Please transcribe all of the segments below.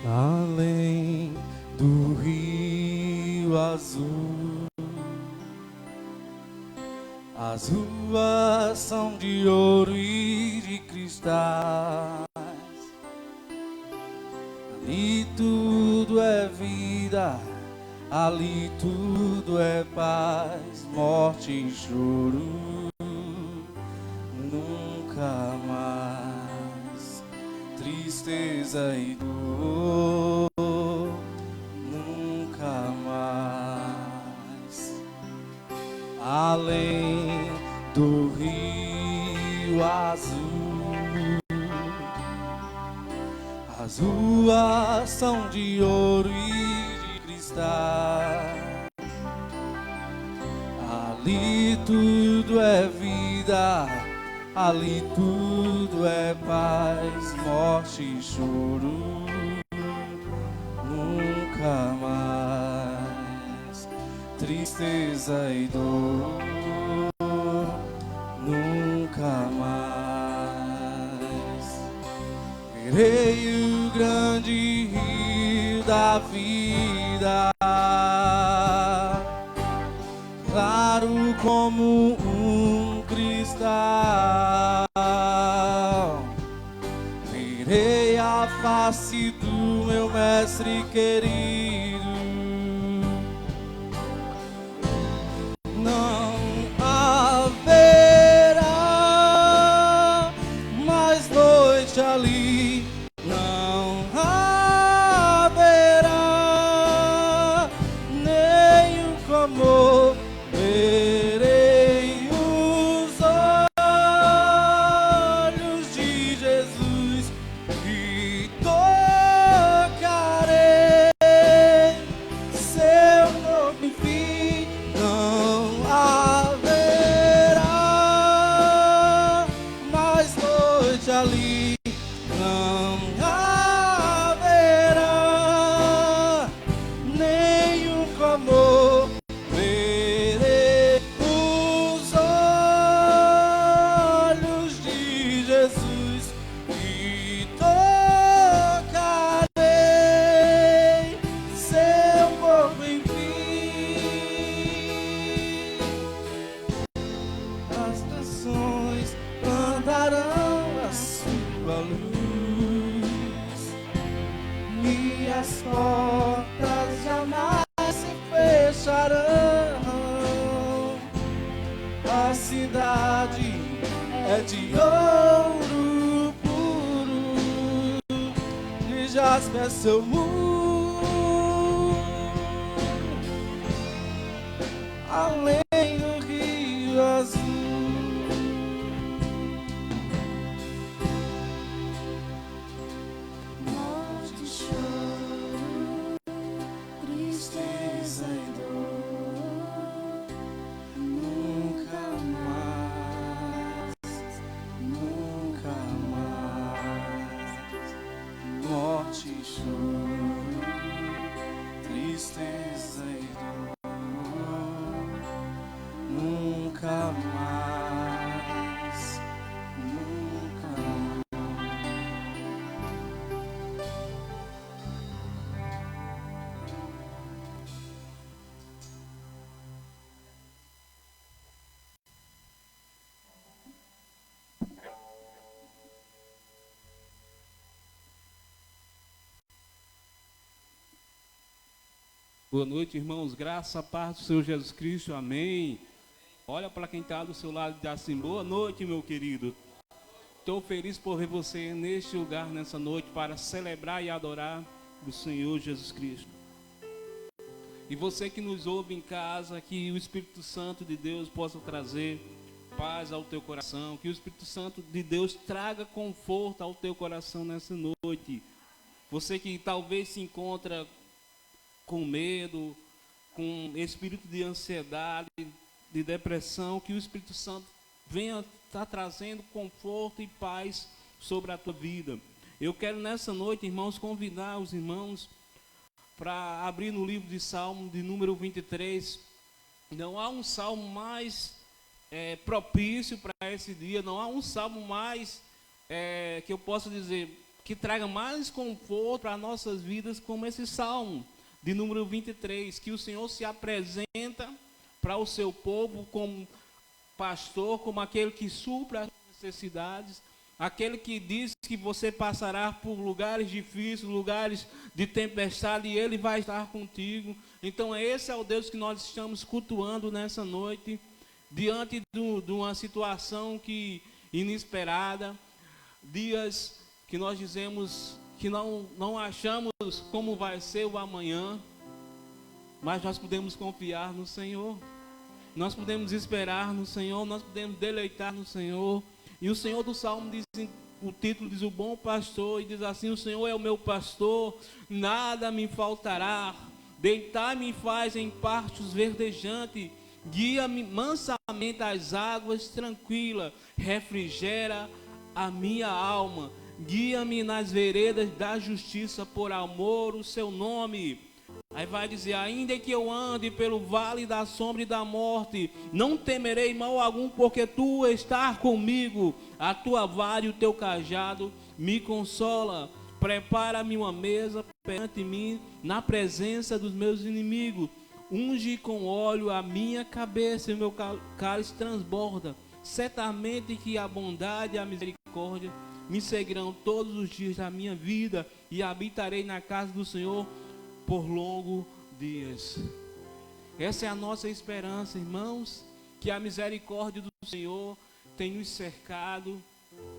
além do rio azul. As ruas são de ouro e de cristais, ali tudo é vida, ali tudo é paz, morte e choro, nunca mais, tristeza e dor, nunca mais, além do rio azul. As ruas são de ouro e de cristais, ali tudo é vida, ali tudo é paz, morte e choro, nunca mais, tristeza e dor, nunca mais. Verei o grande rio da vida, claro como um cristal. Verei a face do meu mestre querido. Não haverá mais noite ali, não haverá nenhum clamor. Verei os olhos de Jesus e tocarei seu nome, enfim. Não haverá mais noite ali, não haverá nenhum clamor. Verei os olhos de Jesus e tocarei seu corpo, enfim. As nações andarão à sua luz e as portas jamais se fecharão. A cidade é de ouro puro, de jaspe é seu muro, além do rio azul. Morte, choro, tristeza e dor, Nunca mais, nunca mais, morte e choro, tristeza e dor, nunca mais, nunca mais. Boa noite, irmãos. Graça, paz do Senhor Jesus Cristo. Amém. Olha para quem está do seu lado e diz assim: boa noite, meu querido. Estou feliz por ver você neste lugar, nessa noite, para celebrar e adorar o Senhor Jesus Cristo. E você que nos ouve em casa, que o Espírito Santo de Deus possa trazer paz ao teu coração, que o Espírito Santo de Deus traga conforto ao teu coração nessa noite. Você que talvez se encontra com medo, com espírito de ansiedade, de depressão, que o Espírito Santo venha estar trazendo conforto e paz sobre a tua vida. Eu quero nessa noite, irmãos, convidar os irmãos para abrir no livro de Salmo de número 23. Não há um salmo mais propício para esse dia, não há um salmo mais que eu possa dizer que traga mais conforto para nossas vidas, como esse salmo de número 23, que o Senhor se apresenta para o seu povo como pastor, como aquele que supra as necessidades, aquele que diz que você passará por lugares difíceis, lugares de tempestade, e Ele vai estar contigo. Então esse é o Deus que nós estamos cultuando nessa noite, diante de uma situação inesperada, dias que nós dizemos que não achamos como vai ser o amanhã, mas nós podemos confiar no Senhor, nós podemos esperar no Senhor, nós podemos deleitar no Senhor. E o Senhor do Salmo diz, o título diz: o bom pastor, e diz assim: o Senhor é o meu pastor, nada me faltará. Deitar-me faz em pastos verdejantes, guia-me mansamente às águas tranquilas, refrigera a minha alma, guia-me nas veredas da justiça, por amor o seu nome. Aí vai dizer: ainda que eu ande pelo vale da sombra e da morte, não temerei mal algum, porque tu estás comigo, a tua vara e o teu cajado me consola. Prepara-me uma mesa perante mim, na presença dos meus inimigos. Unge com óleo a minha cabeça, e o meu cálice transborda. Certamente que a bondade e a misericórdia me seguirão todos os dias da minha vida, e habitarei na casa do Senhor por longos dias. Essa é a nossa esperança, irmãos, que a misericórdia do Senhor tem nos cercado,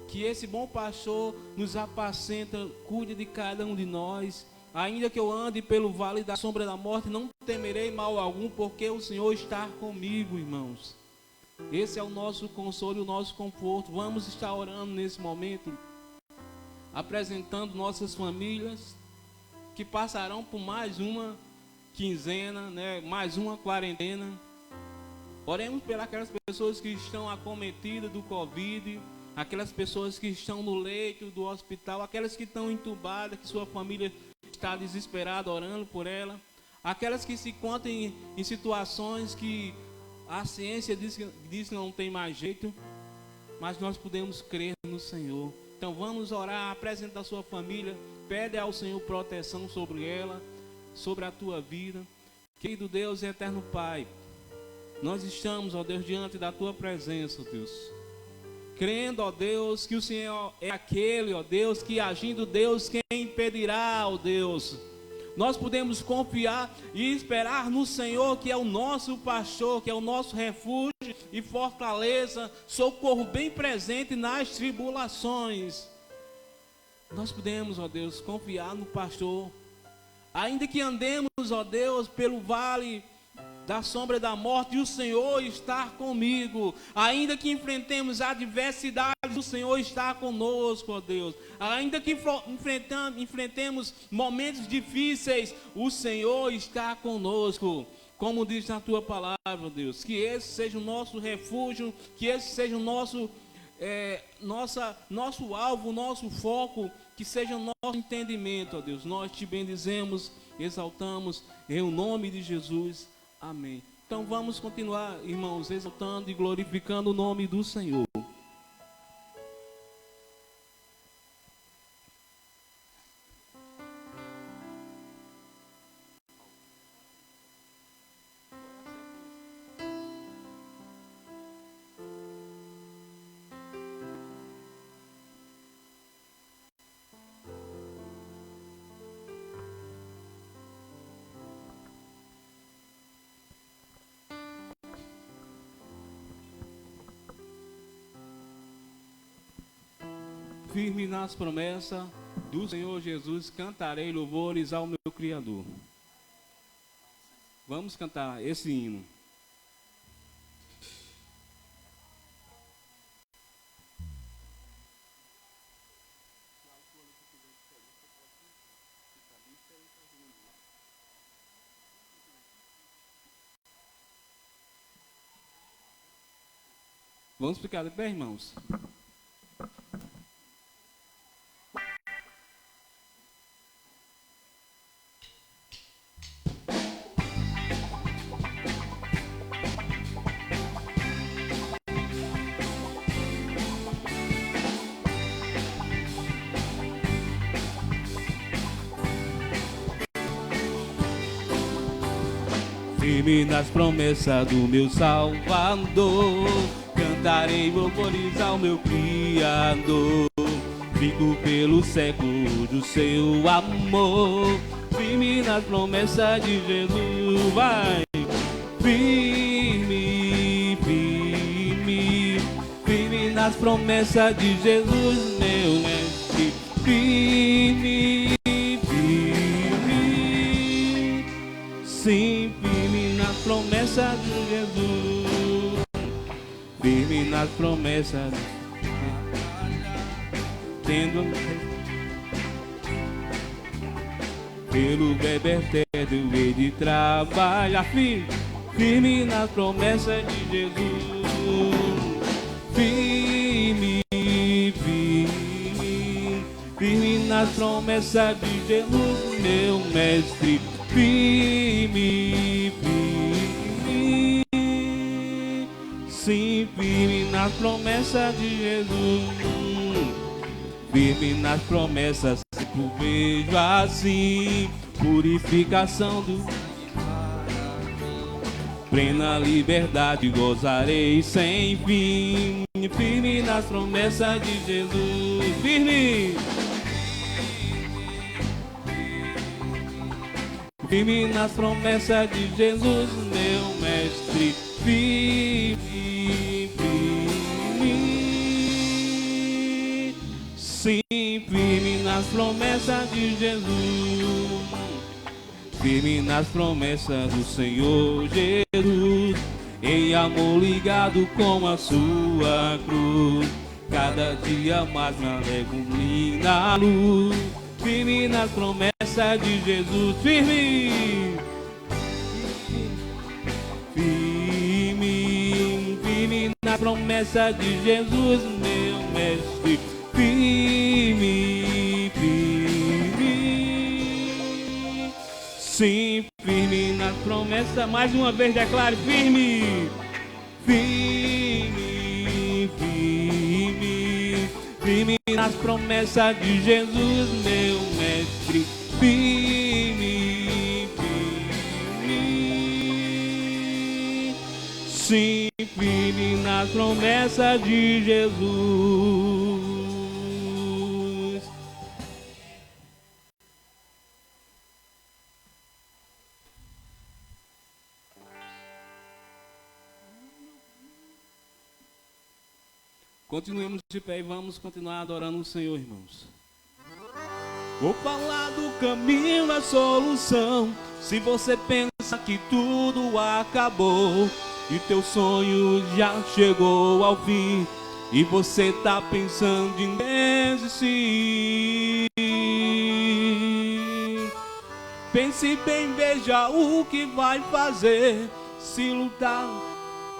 que esse bom pastor nos apacenta, cuida de cada um de nós. Ainda que eu ande pelo vale da sombra da morte, não temerei mal algum, porque o Senhor está comigo, irmãos. Esse é o nosso consolo e o nosso conforto. Vamos estar orando nesse momento, apresentando nossas famílias, que passarão por mais uma quinzena, né, mais uma quarentena. Oremos pelas pessoas que estão acometidas do Covid, aquelas pessoas que estão no leito do hospital, aquelas que estão entubadas, que sua família está desesperada, orando por ela, aquelas que se encontram em situações que a ciência diz que não tem mais jeito, mas nós podemos crer no Senhor. Então vamos orar, apresenta a sua família, pede ao Senhor proteção sobre ela, sobre a tua vida. Querido Deus e eterno Pai, nós estamos, ó Deus, diante da tua presença, ó Deus, crendo, ó Deus, que o Senhor é aquele, ó Deus, que agindo Deus, quem impedirá, ó Deus. Nós podemos confiar e esperar no Senhor, que é o nosso pastor, que é o nosso refúgio e fortaleza, socorro bem presente nas tribulações. Nós podemos, ó Deus, confiar no pastor, ainda que andemos, ó Deus, pelo vale da sombra da morte, e o Senhor está comigo. Ainda que enfrentemos adversidades, o Senhor está conosco, ó Deus. Ainda que enfrentemos momentos difíceis, o Senhor está conosco. Como diz na tua palavra, Deus, que esse seja o nosso refúgio, que esse seja o nosso alvo, nosso foco, que seja o nosso entendimento, ó Deus. Nós te bendizemos, exaltamos, em nome de Jesus. Amém. Então vamos continuar, irmãos, exaltando e glorificando o nome do Senhor. Firme nas promessas do Senhor Jesus, cantarei louvores ao meu Criador. Vamos cantar esse hino. Vamos ficar de pé, irmãos? firme nas promessas do meu Salvador. Cantarei louvores ao meu Criador, fico pelo século do seu amor. Firme nas promessas de Jesus, vai. Firme, firme, firme nas promessas de Jesus, meu mestre. Firme, firme, sim, firme nas promessas de Jesus. Firme nas promessas, tendo pelo bebertério e de trabalhar, firme nas promessas de Jesus. Firme, firme, firme nas promessas de Jesus, meu mestre. Firme, firme, sim, firme nas promessas de Jesus. Firme nas promessas, eu vejo assim, purificação do plena liberdade, gozarei sem fim. Firme nas promessas de Jesus, firme, firme nas promessas de Jesus, meu mestre. Firme, firme, sim, firme nas promessas de Jesus. Firme nas promessas do Senhor Jesus, em amor ligado com a sua cruz. Cada dia mais me alegro na luz. Firme nas promessas de Jesus, firme, firme, firme nas promessas de Jesus, meu mestre. Firme, firme, sim, firme nas promessas. Mais uma vez declare: firme, firme, firme, firme nas promessas de Jesus, meu mestre. Firme, firme, sim, firme nas promessas de Jesus. Continuemos de pé e vamos continuar adorando o Senhor, irmãos. Vou falar do caminho, da solução. Se você pensa que tudo acabou e teu sonho já chegou ao fim, e você tá pensando em desistir, pense bem, veja o que vai fazer. Se lutar,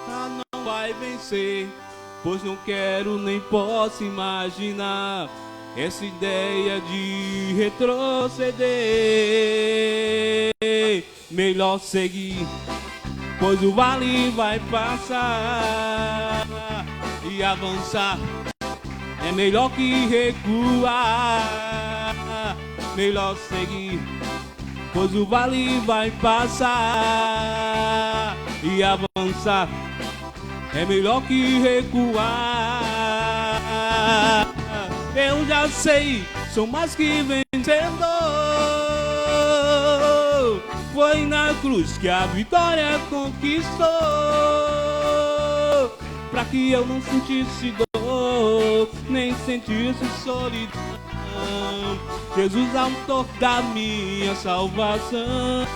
não vai vencer, pois não quero nem posso imaginar essa ideia de retroceder. Melhor seguir, pois o vale vai passar, e avançar é melhor que recuar. Melhor seguir, pois o vale vai passar, e avançar é melhor que recuar. Eu já sei, sou mais que vencedor. Foi na cruz que a vitória conquistou, pra que eu não sentisse dor, nem sentisse solidão. Jesus, autor da minha salvação,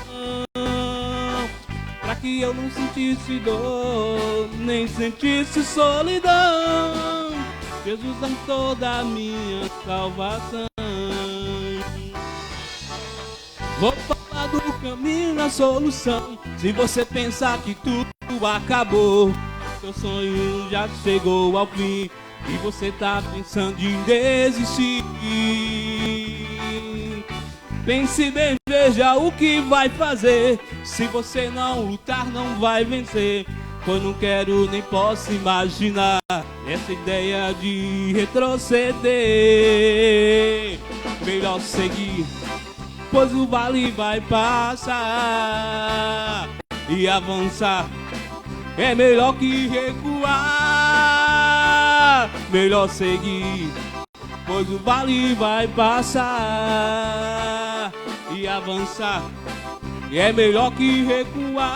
pra que eu não sentisse dor, nem sentisse solidão. Jesus, autor da minha salvação. Vou falar do caminho, da solução. Se você pensar que tudo acabou, seu sonho já chegou ao fim, e você tá pensando em desistir, pense bem, veja o que vai fazer. Se você não lutar, não vai vencer, pois não quero nem posso imaginar essa ideia de retroceder. Melhor seguir, pois o vale vai passar, e avançar. É melhor que recuar, melhor seguir, pois o vale vai passar. E avançar, é melhor que recuar.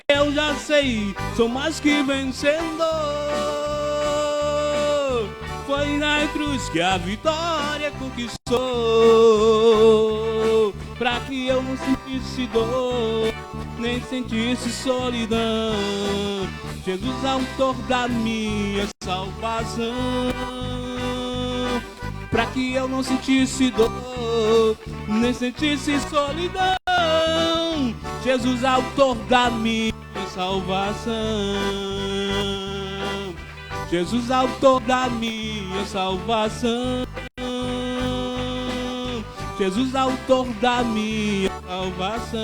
Eu já sei, sou mais que vencedor. Foi na cruz que a vitória conquistou, pra que eu não sentisse dor, nem sentisse solidão. Jesus, autor da minha salvação, pra que eu não sentisse dor, nem sentisse solidão. Jesus, autor da minha salvação. Jesus, autor da minha salvação. Jesus, autor da minha salvação.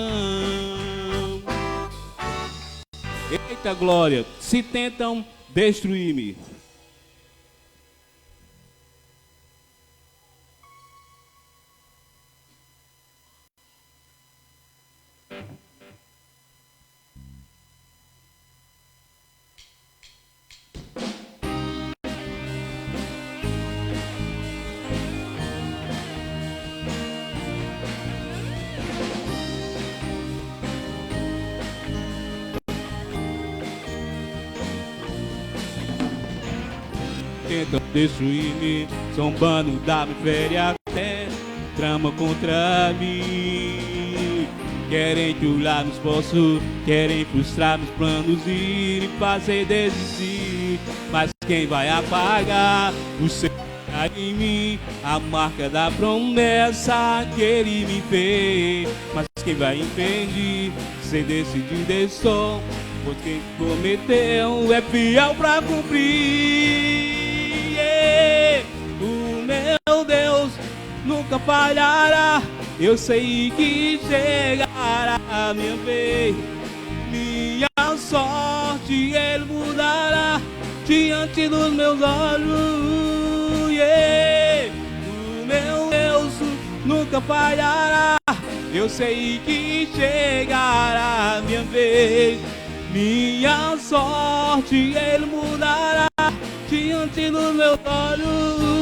Eita glória, se tentam destruir-me. Tentam destruir-me, zombando da minha fé até trama contra mim. Querem chular meus poços, querem frustrar meus planos e me fazer desistir. Mas quem vai apagar o seu em mim? A marca da promessa que ele me fez. Mas quem vai impedir? Se decidir estou, pois quem prometeu é fiel pra cumprir. O meu Deus nunca falhará. Eu sei que chegará a minha vez. Minha sorte ele mudará diante dos meus olhos. O meu Deus nunca falhará. Eu sei que chegará a minha vez. Minha sorte ele mudará diante dos meus olhos.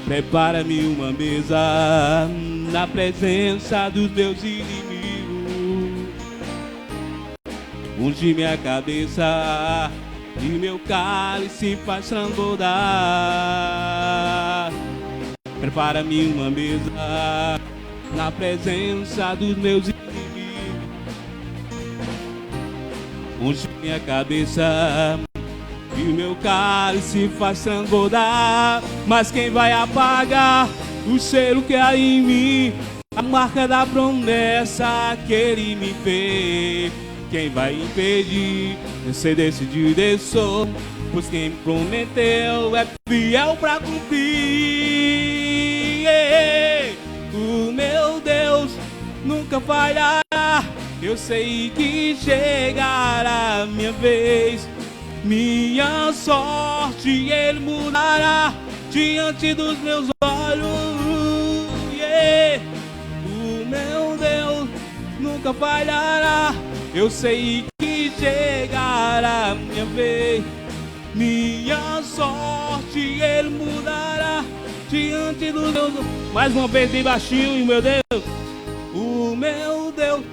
Prepara-me uma mesa na presença dos meus inimigos. Unge minha cabeça e meu cálice faz transbordar. Prepara-me uma mesa na presença dos meus inimigos. Unge minha cabeça e o meu cálice faz transbordar. Mas quem vai apagar o selo que há em mim? A marca da promessa que ele me fez. Quem vai impedir? Você decidiu descer, pois quem prometeu é fiel pra cumprir. O meu Deus nunca falhará. Eu sei que chegará a minha vez. Minha sorte ele mudará diante dos meus olhos. O meu Deus nunca falhará. Eu sei que chegará a minha vez. Minha sorte ele mudará diante dos meus olhos. Mais uma vez bem baixinho, meu Deus. O meu Deus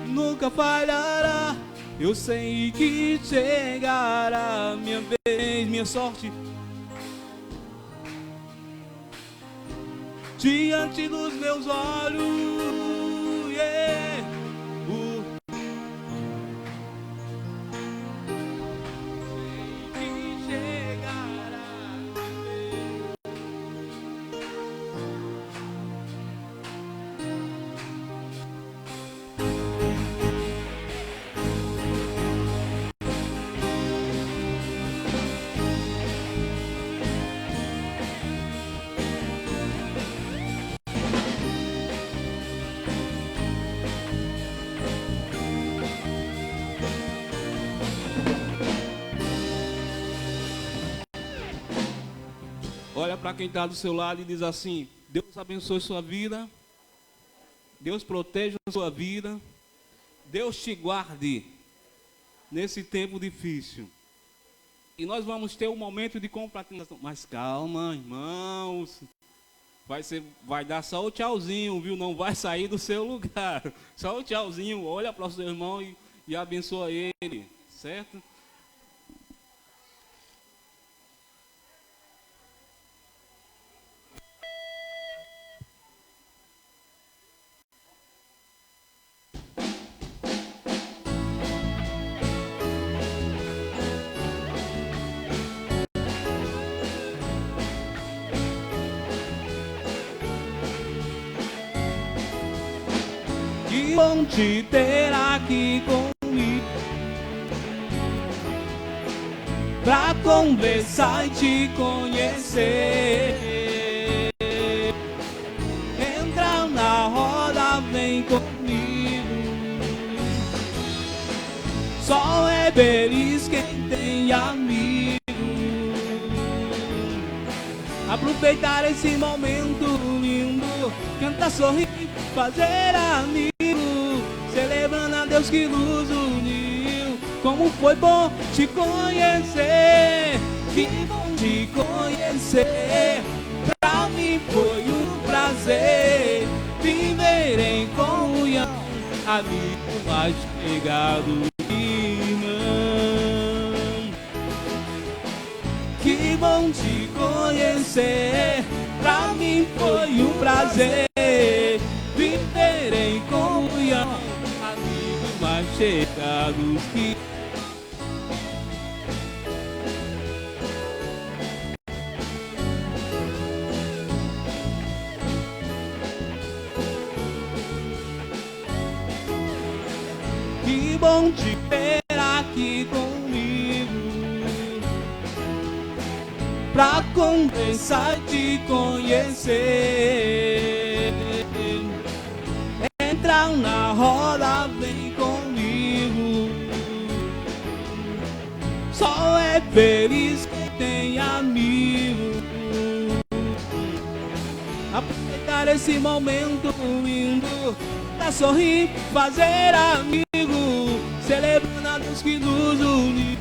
nunca falhará. Eu sei que chegará a minha vez. Minha sorte diante dos meus olhos. Olha para quem está do seu lado e diz assim: Deus abençoe sua vida, Deus proteja a sua vida, Deus te guarde nesse tempo difícil. E nós vamos ter um momento de confraternização. Mas calma, irmãos. Vai dar só o tchauzinho, viu? Não vai sair do seu lugar. Só o tchauzinho. Olha para o seu irmão e abençoa ele. Certo? Que bom te ter aqui comigo, pra conversar e te conhecer. Entra na roda, vem comigo. Só é feliz quem tem amigo. Aproveitar esse momento lindo, cantar, sorrir, fazer amigo, celebrando a Deus que nos uniu. Como foi bom te conhecer, que bom te conhecer. Pra mim foi um prazer viver em comunhão, amigo mais chegado, irmão. Que bom te conhecer, pra mim foi um prazer viver em comunhão, amigos mais chegados que... Que bom te ter aqui comigo, pra conversar e te conhecer. Entra na roda, vem comigo. Só é feliz quem tem amigo. Aproveitar esse momento lindo, pra sorrir, fazer amigo, celebrando a Deus que nos uniu.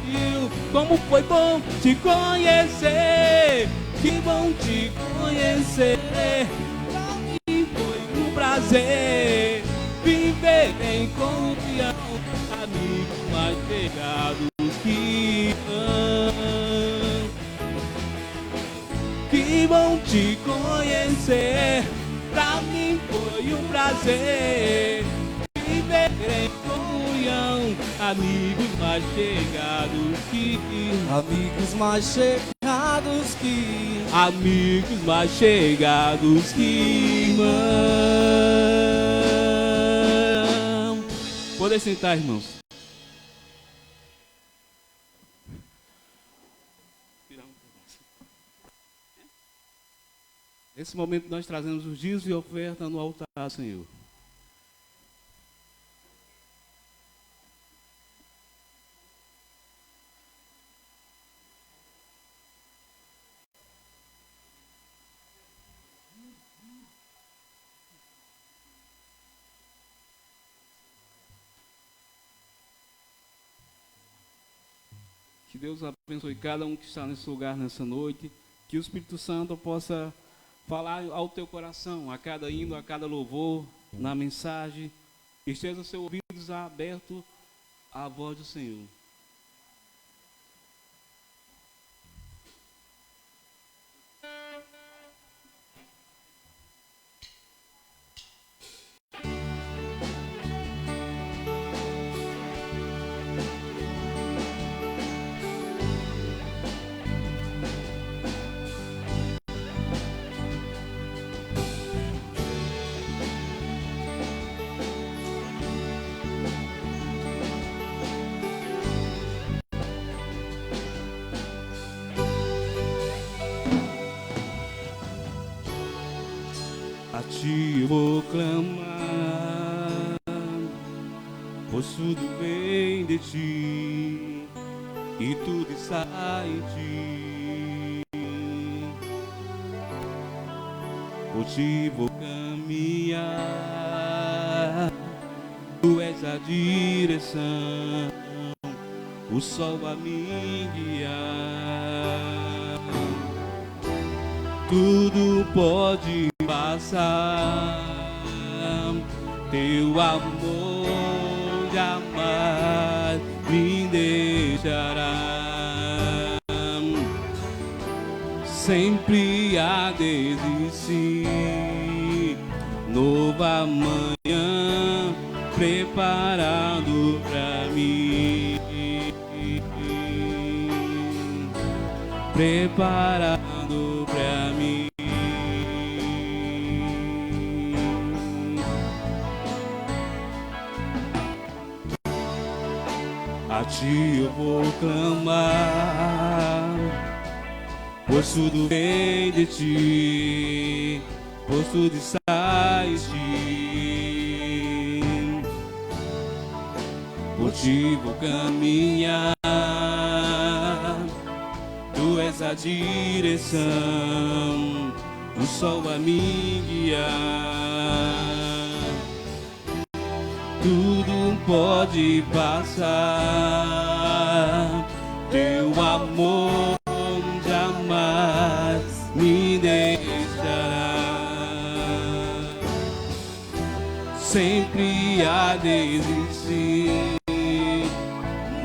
Como foi bom te conhecer, que bom te conhecer. Pra mim foi um prazer viver em comunhão, amigos mais chegados que amam. Que bom te conhecer, pra mim foi um prazer viver em comunhão, amigos mais chegados que... Amigos mais chegados que... Amigos mais chegados que irmão. Podem sentar, irmãos. Nesse momento nós trazemos os dízimos e oferta no altar, Senhor. Que Deus abençoe cada um que está nesse lugar nessa noite. Que o Espírito Santo possa falar ao teu coração, a cada hino, a cada louvor, na mensagem. Esteja os seus ouvidos abertos à voz do Senhor. A ti eu vou clamar, pois tudo vem de ti e tudo está em ti. por ti vou caminhar. Tu és a direção, o sol a me guiar. Tudo pode passar, teu amor jamais me deixará. Sempre há de existir nova manhã preparado pra mim, preparado pra mim. A ti eu vou clamar, pois tudo vem de ti, pois tudo está em ti. Por ti vou caminhar, tu és a direção, o sol a me guiar. Tudo pode passar, teu amor jamais me deixará. Sempre há de existir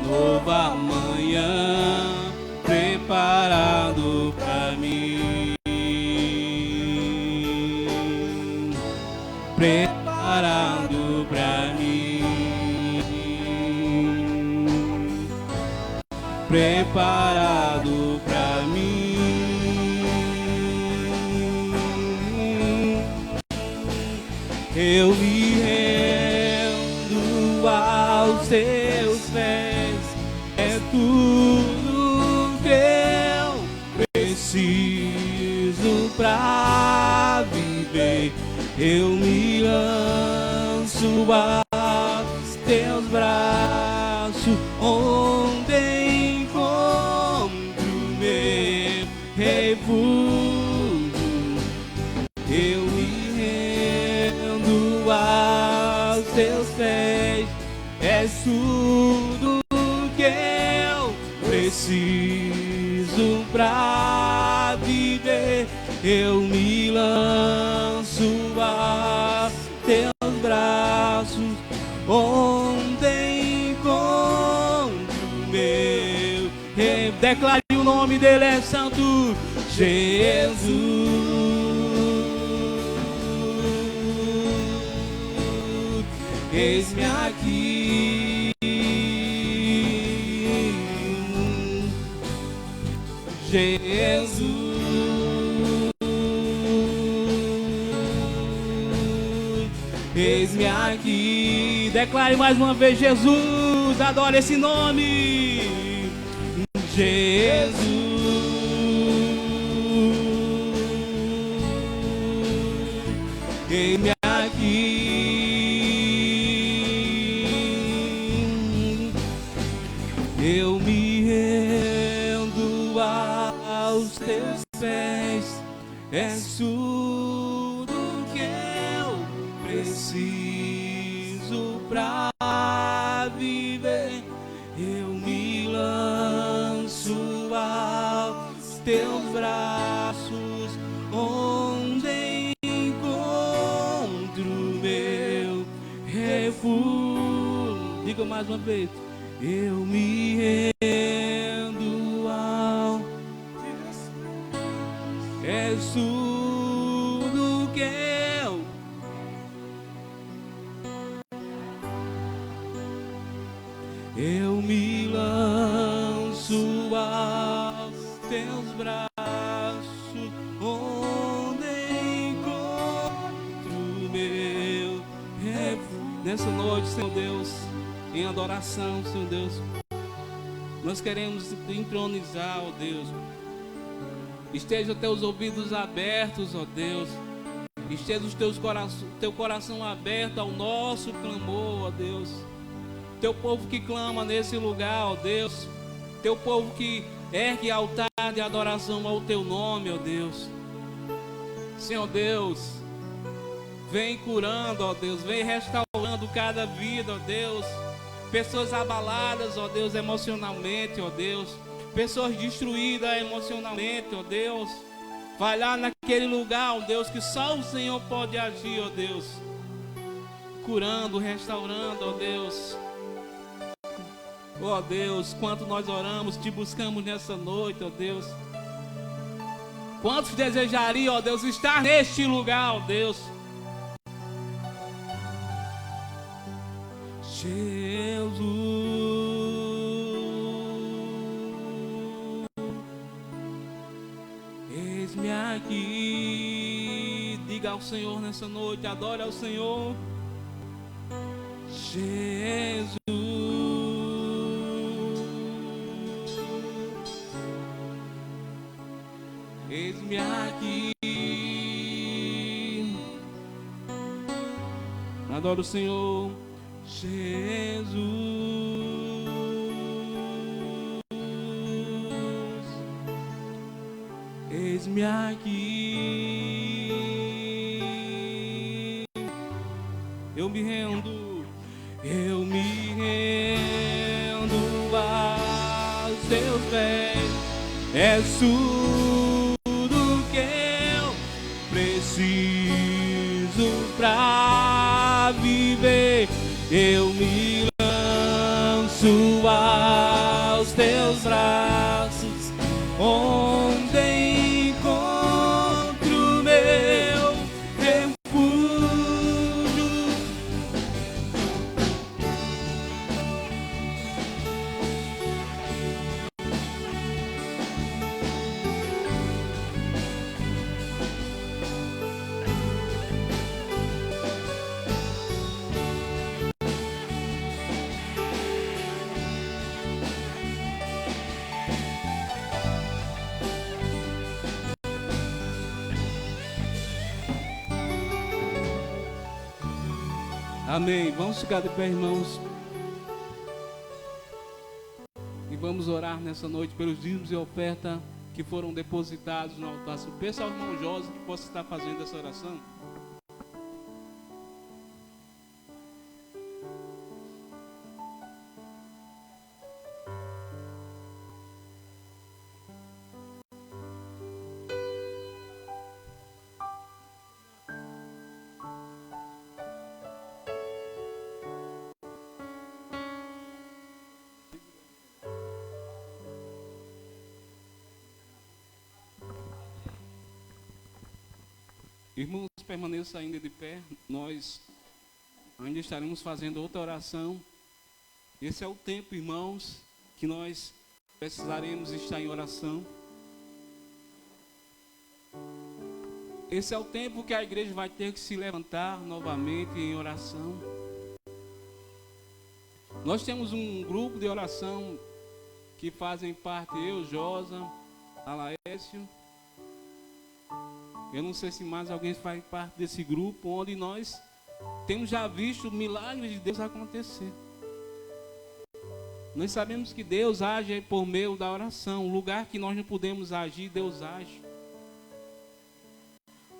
nova manhã preparado pra mim, preparado pra mim, preparado pra mim. Eu me rendo aos teus pés, é tudo que eu preciso pra viver. Eu me lanço aos teus braços, onde encontro meu refúgio. Eu me rendo aos teus pés, és tudo que eu preciso pra viver. Eu me lanço a teus braços, onde encontro meu. Declare o nome dele, é Santo Jesus. Eis-me aqui, Jesus. Eis-me aqui. Declare mais uma vez, Jesus. Adore esse nome, Jesus. Eis-me aqui. Eu me rendo aos teus pés, és tudo que eu preciso pra viver. Eu me lanço aos teus braços, onde encontro meu refúgio. Diga mais uma vez. Eu me rendo ao és tudo que eu me lanço aos teus braços, onde encontro meu refúgio. Nessa noite, Senhor Deus, em adoração, Senhor Deus, nós queremos te entronizar, ó Deus. Esteja os teus ouvidos abertos, ó Deus. Esteja teu coração aberto ao nosso clamor, ó Deus. Teu povo que clama nesse lugar, ó Deus. Teu povo que ergue altar de adoração ao teu nome, ó Deus. Senhor Deus, vem curando, ó Deus, vem restaurando cada vida, ó Deus. Pessoas abaladas, ó Deus, emocionalmente, ó Deus. Pessoas destruídas emocionalmente, ó Deus. Vai lá naquele lugar, ó Deus, que só o Senhor pode agir, ó Deus. Curando, restaurando, ó Deus. Ó Deus, quanto nós oramos, te buscamos nessa noite, ó Deus. Quantos desejariam, ó Deus, estar neste lugar, ó Deus. Jesus, eis-me aqui. Diga ao Senhor nessa noite, adore ao Senhor. Jesus, eis-me aqui. Adoro o Senhor. Jesus, eis-me aqui. Eu me rendo aos teus pés. És tudo que eu preciso pra viver. Eu me lanço aos teus braços, onde encontro meu refúgio. Amém. Vamos ficar de pé, irmãos. E vamos orar nessa noite pelos dízimos e oferta que foram depositados no altar. Se peça ao irmão Josa que possa estar fazendo essa oração. Irmãos, permaneça ainda de pé. Nós ainda estaremos fazendo outra oração. Esse é o tempo, irmãos, que nós precisaremos estar em oração. Esse é o tempo que a igreja vai ter que se levantar novamente em oração. Nós temos um grupo de oração que fazem parte eu, Josa, Alaécio. Eu não sei se mais alguém faz parte desse grupo, onde nós temos já visto milagres de Deus acontecer. Nós sabemos que Deus age por meio da oração. O lugar que nós não podemos agir, Deus age.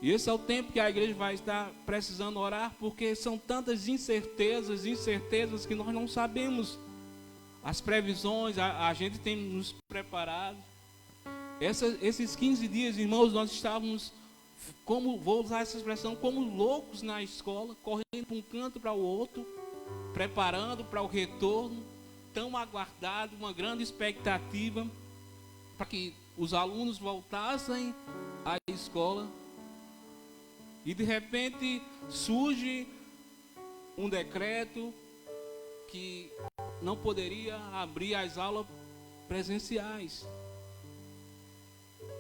E esse é o tempo que a igreja vai estar precisando orar, porque são tantas incertezas que nós não sabemos. As previsões, a gente tem nos preparado. Esses 15 dias, irmãos, nós estávamos, como vou usar essa expressão, como loucos na escola, correndo de um canto para o outro, preparando para o retorno, tão aguardado, uma grande expectativa para que os alunos voltassem à escola. E de repente surge um decreto que não poderia abrir as aulas presenciais.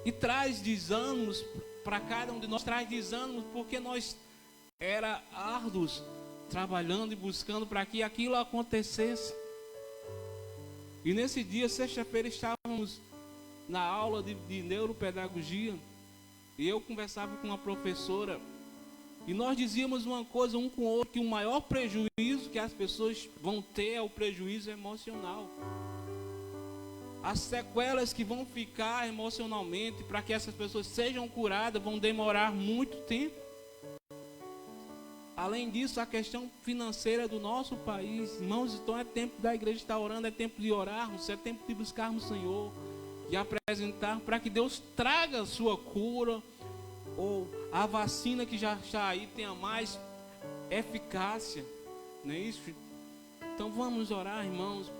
E traz desânimos para cada um de nós, traz desânimos porque nós era árduos trabalhando e buscando para que aquilo acontecesse. E nesse dia, sexta-feira, estávamos na aula de neuropedagogia e eu conversava com uma professora e nós dizíamos uma coisa um com o outro, que o maior prejuízo que as pessoas vão ter é o prejuízo emocional. as sequelas que vão ficar emocionalmente para que essas pessoas sejam curadas vão demorar muito tempo. Além disso, a questão financeira do nosso país, irmãos, então é tempo da igreja estar orando, é tempo de orarmos, é tempo de buscarmos o Senhor, de apresentar para que Deus traga a sua cura, ou a vacina que já está aí tenha mais eficácia, não é isso? Então vamos orar, irmãos.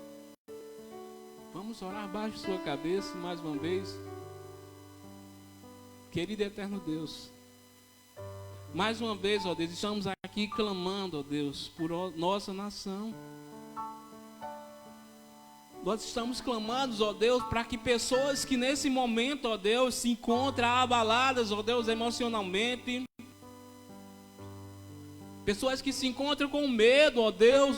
Vamos orar, baixe sua cabeça mais uma vez. Querido e eterno Deus, mais uma vez, ó Deus, estamos aqui clamando, ó Deus, por nossa nação. Nós estamos clamando, ó Deus, para que pessoas que nesse momento, ó Deus, se encontram abaladas, ó Deus, emocionalmente, pessoas que se encontram com medo, ó Deus,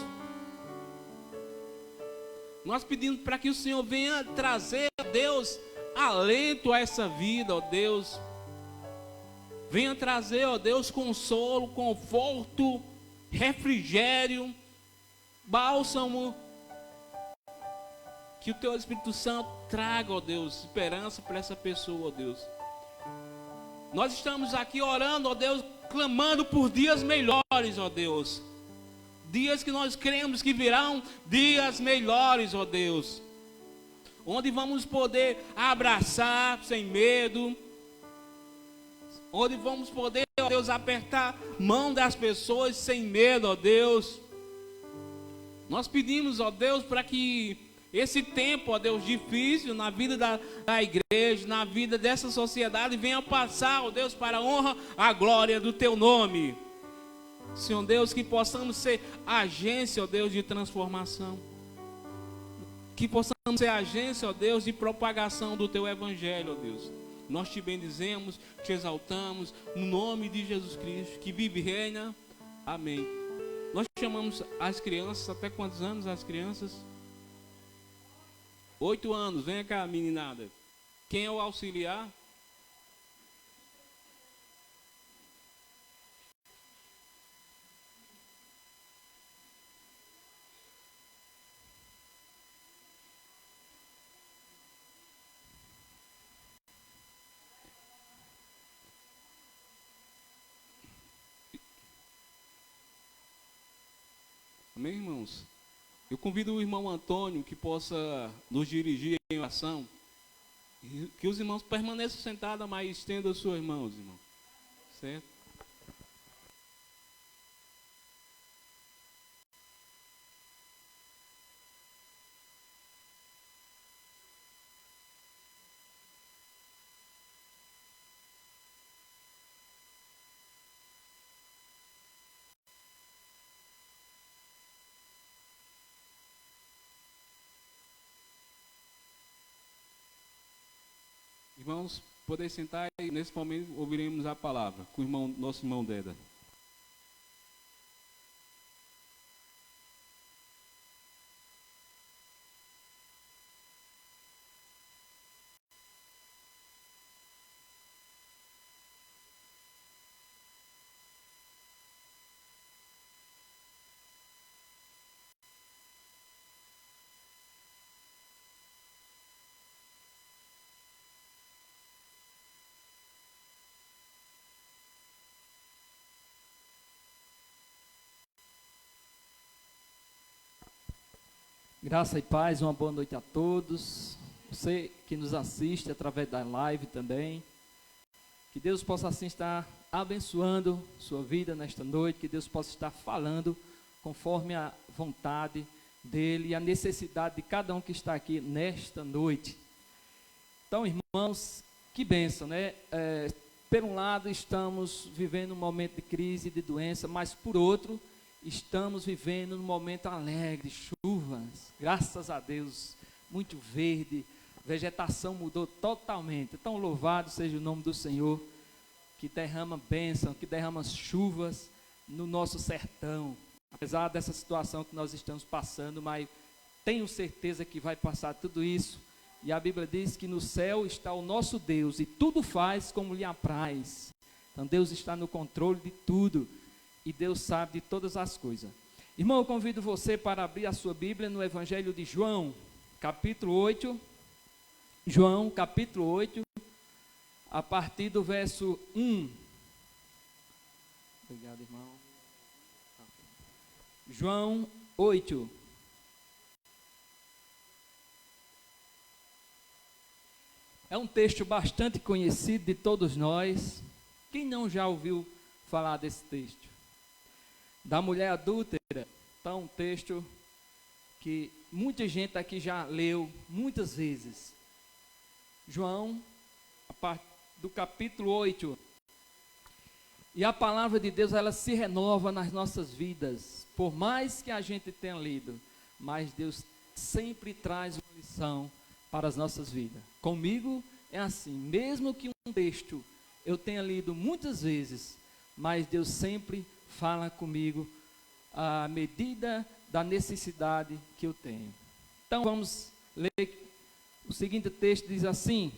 nós pedimos para que o Senhor venha trazer, ó Deus, alento a essa vida, ó Deus. Venha trazer, ó Deus, consolo, conforto, refrigério, bálsamo. Que o Teu Espírito Santo traga, ó Deus, esperança para essa pessoa, ó Deus. Nós estamos aqui orando, ó Deus, clamando por dias melhores, ó Deus. Dias que nós cremos que virão dias melhores, ó Deus. Onde vamos poder abraçar sem medo. Onde vamos poder, ó Deus, apertar a mão das pessoas sem medo, ó Deus. Nós pedimos, ó Deus, para que esse tempo, ó Deus, difícil na vida da igreja, na vida dessa sociedade, venha passar, ó Deus, para a honra, a glória do Teu nome. Senhor Deus, que possamos ser agência, ó Deus, de transformação. Que possamos ser agência, ó Deus, de propagação do Teu Evangelho, ó Deus. Nós Te bendizemos, Te exaltamos, no nome de Jesus Cristo, que vive e reina. Amém. Nós chamamos as crianças, até quantos anos as crianças? 8 anos, vem cá, meninada. Quem é o auxiliar? Amém, irmãos? Eu convido o irmão Antônio que possa nos dirigir em oração. Que os irmãos permaneçam sentados, mas estendam as suas mãos, irmão. Certo? Irmãos, poder sentar e nesse momento ouviremos a palavra com o irmão, nosso irmão Deda. Graça e paz, uma boa noite a todos. Você que nos assiste através da live também. Que Deus possa assim estar abençoando sua vida nesta noite. Que Deus possa estar falando conforme a vontade dEle e a necessidade de cada um que está aqui nesta noite. Então, irmãos, que bênção, né? Por um lado, estamos vivendo um momento de crise, de doença, mas por outro, estamos vivendo um momento alegre, chuvas, graças a Deus, muito verde, vegetação mudou totalmente. Então louvado seja o nome do Senhor, que derrama bênção, que derrama chuvas no nosso sertão. Apesar dessa situação que nós estamos passando, mas tenho certeza que vai passar tudo isso. E a Bíblia diz que no céu está o nosso Deus e tudo faz como lhe apraz. Então Deus está no controle de tudo. E Deus sabe de todas as coisas. Irmão, eu convido você para abrir a sua Bíblia no Evangelho de João, capítulo 8, João capítulo 8, a partir do verso 1. Obrigado, irmão. João 8. É um texto bastante conhecido de todos nós. Quem não já ouviu falar desse texto? Da mulher adúltera. Então, um texto que muita gente aqui já leu muitas vezes. João, a partir do capítulo 8. E a palavra de Deus, ela se renova nas nossas vidas. Por mais que a gente tenha lido, mas Deus sempre traz uma lição para as nossas vidas. Comigo é assim, mesmo que um texto eu tenha lido muitas vezes, mas Deus sempre fala comigo à medida da necessidade que eu tenho. Então vamos ler o seguinte texto, diz assim,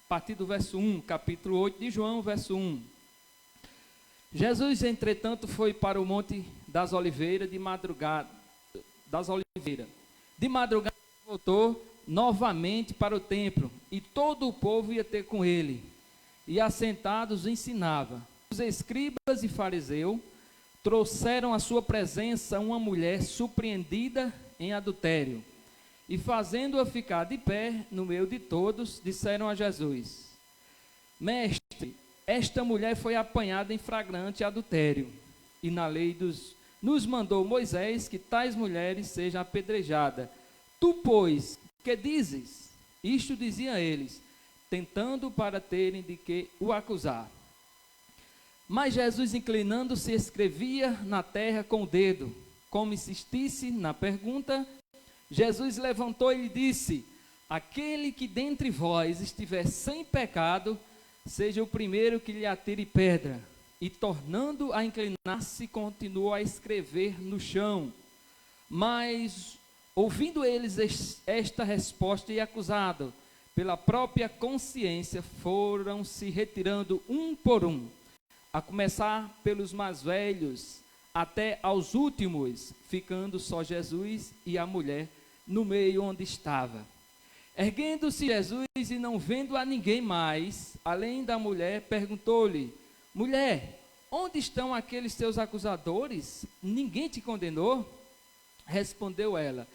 a partir do verso 1, capítulo 8 de João, verso 1. Jesus, entretanto, foi para o Monte das Oliveiras de madrugada. De madrugada voltou novamente para o templo, e todo o povo ia ter com ele, e assentados ensinava. Os escribas e fariseus trouxeram à sua presença uma mulher surpreendida em adultério, e fazendo-a ficar de pé no meio de todos, disseram a Jesus: Mestre, esta mulher foi apanhada em flagrante adultério, e na lei nos mandou Moisés que tais mulheres sejam apedrejadas. Tu, pois, que dizes? Isto diziam eles, tentando para terem de que o acusar. Mas Jesus, inclinando-se, escrevia na terra com o dedo. Como insistisse na pergunta, Jesus levantou e lhe disse: Aquele que dentre vós estiver sem pecado, seja o primeiro que lhe atire pedra. E tornando a inclinar-se, continuou a escrever no chão. Mas, ouvindo eles esta resposta e acusado pela própria consciência, foram se retirando um por um, a começar pelos mais velhos, até aos últimos, ficando só Jesus e a mulher no meio onde estava. Erguendo-se Jesus e não vendo a ninguém mais, além da mulher, perguntou-lhe: Mulher, onde estão aqueles teus acusadores? Ninguém te condenou? Respondeu ela: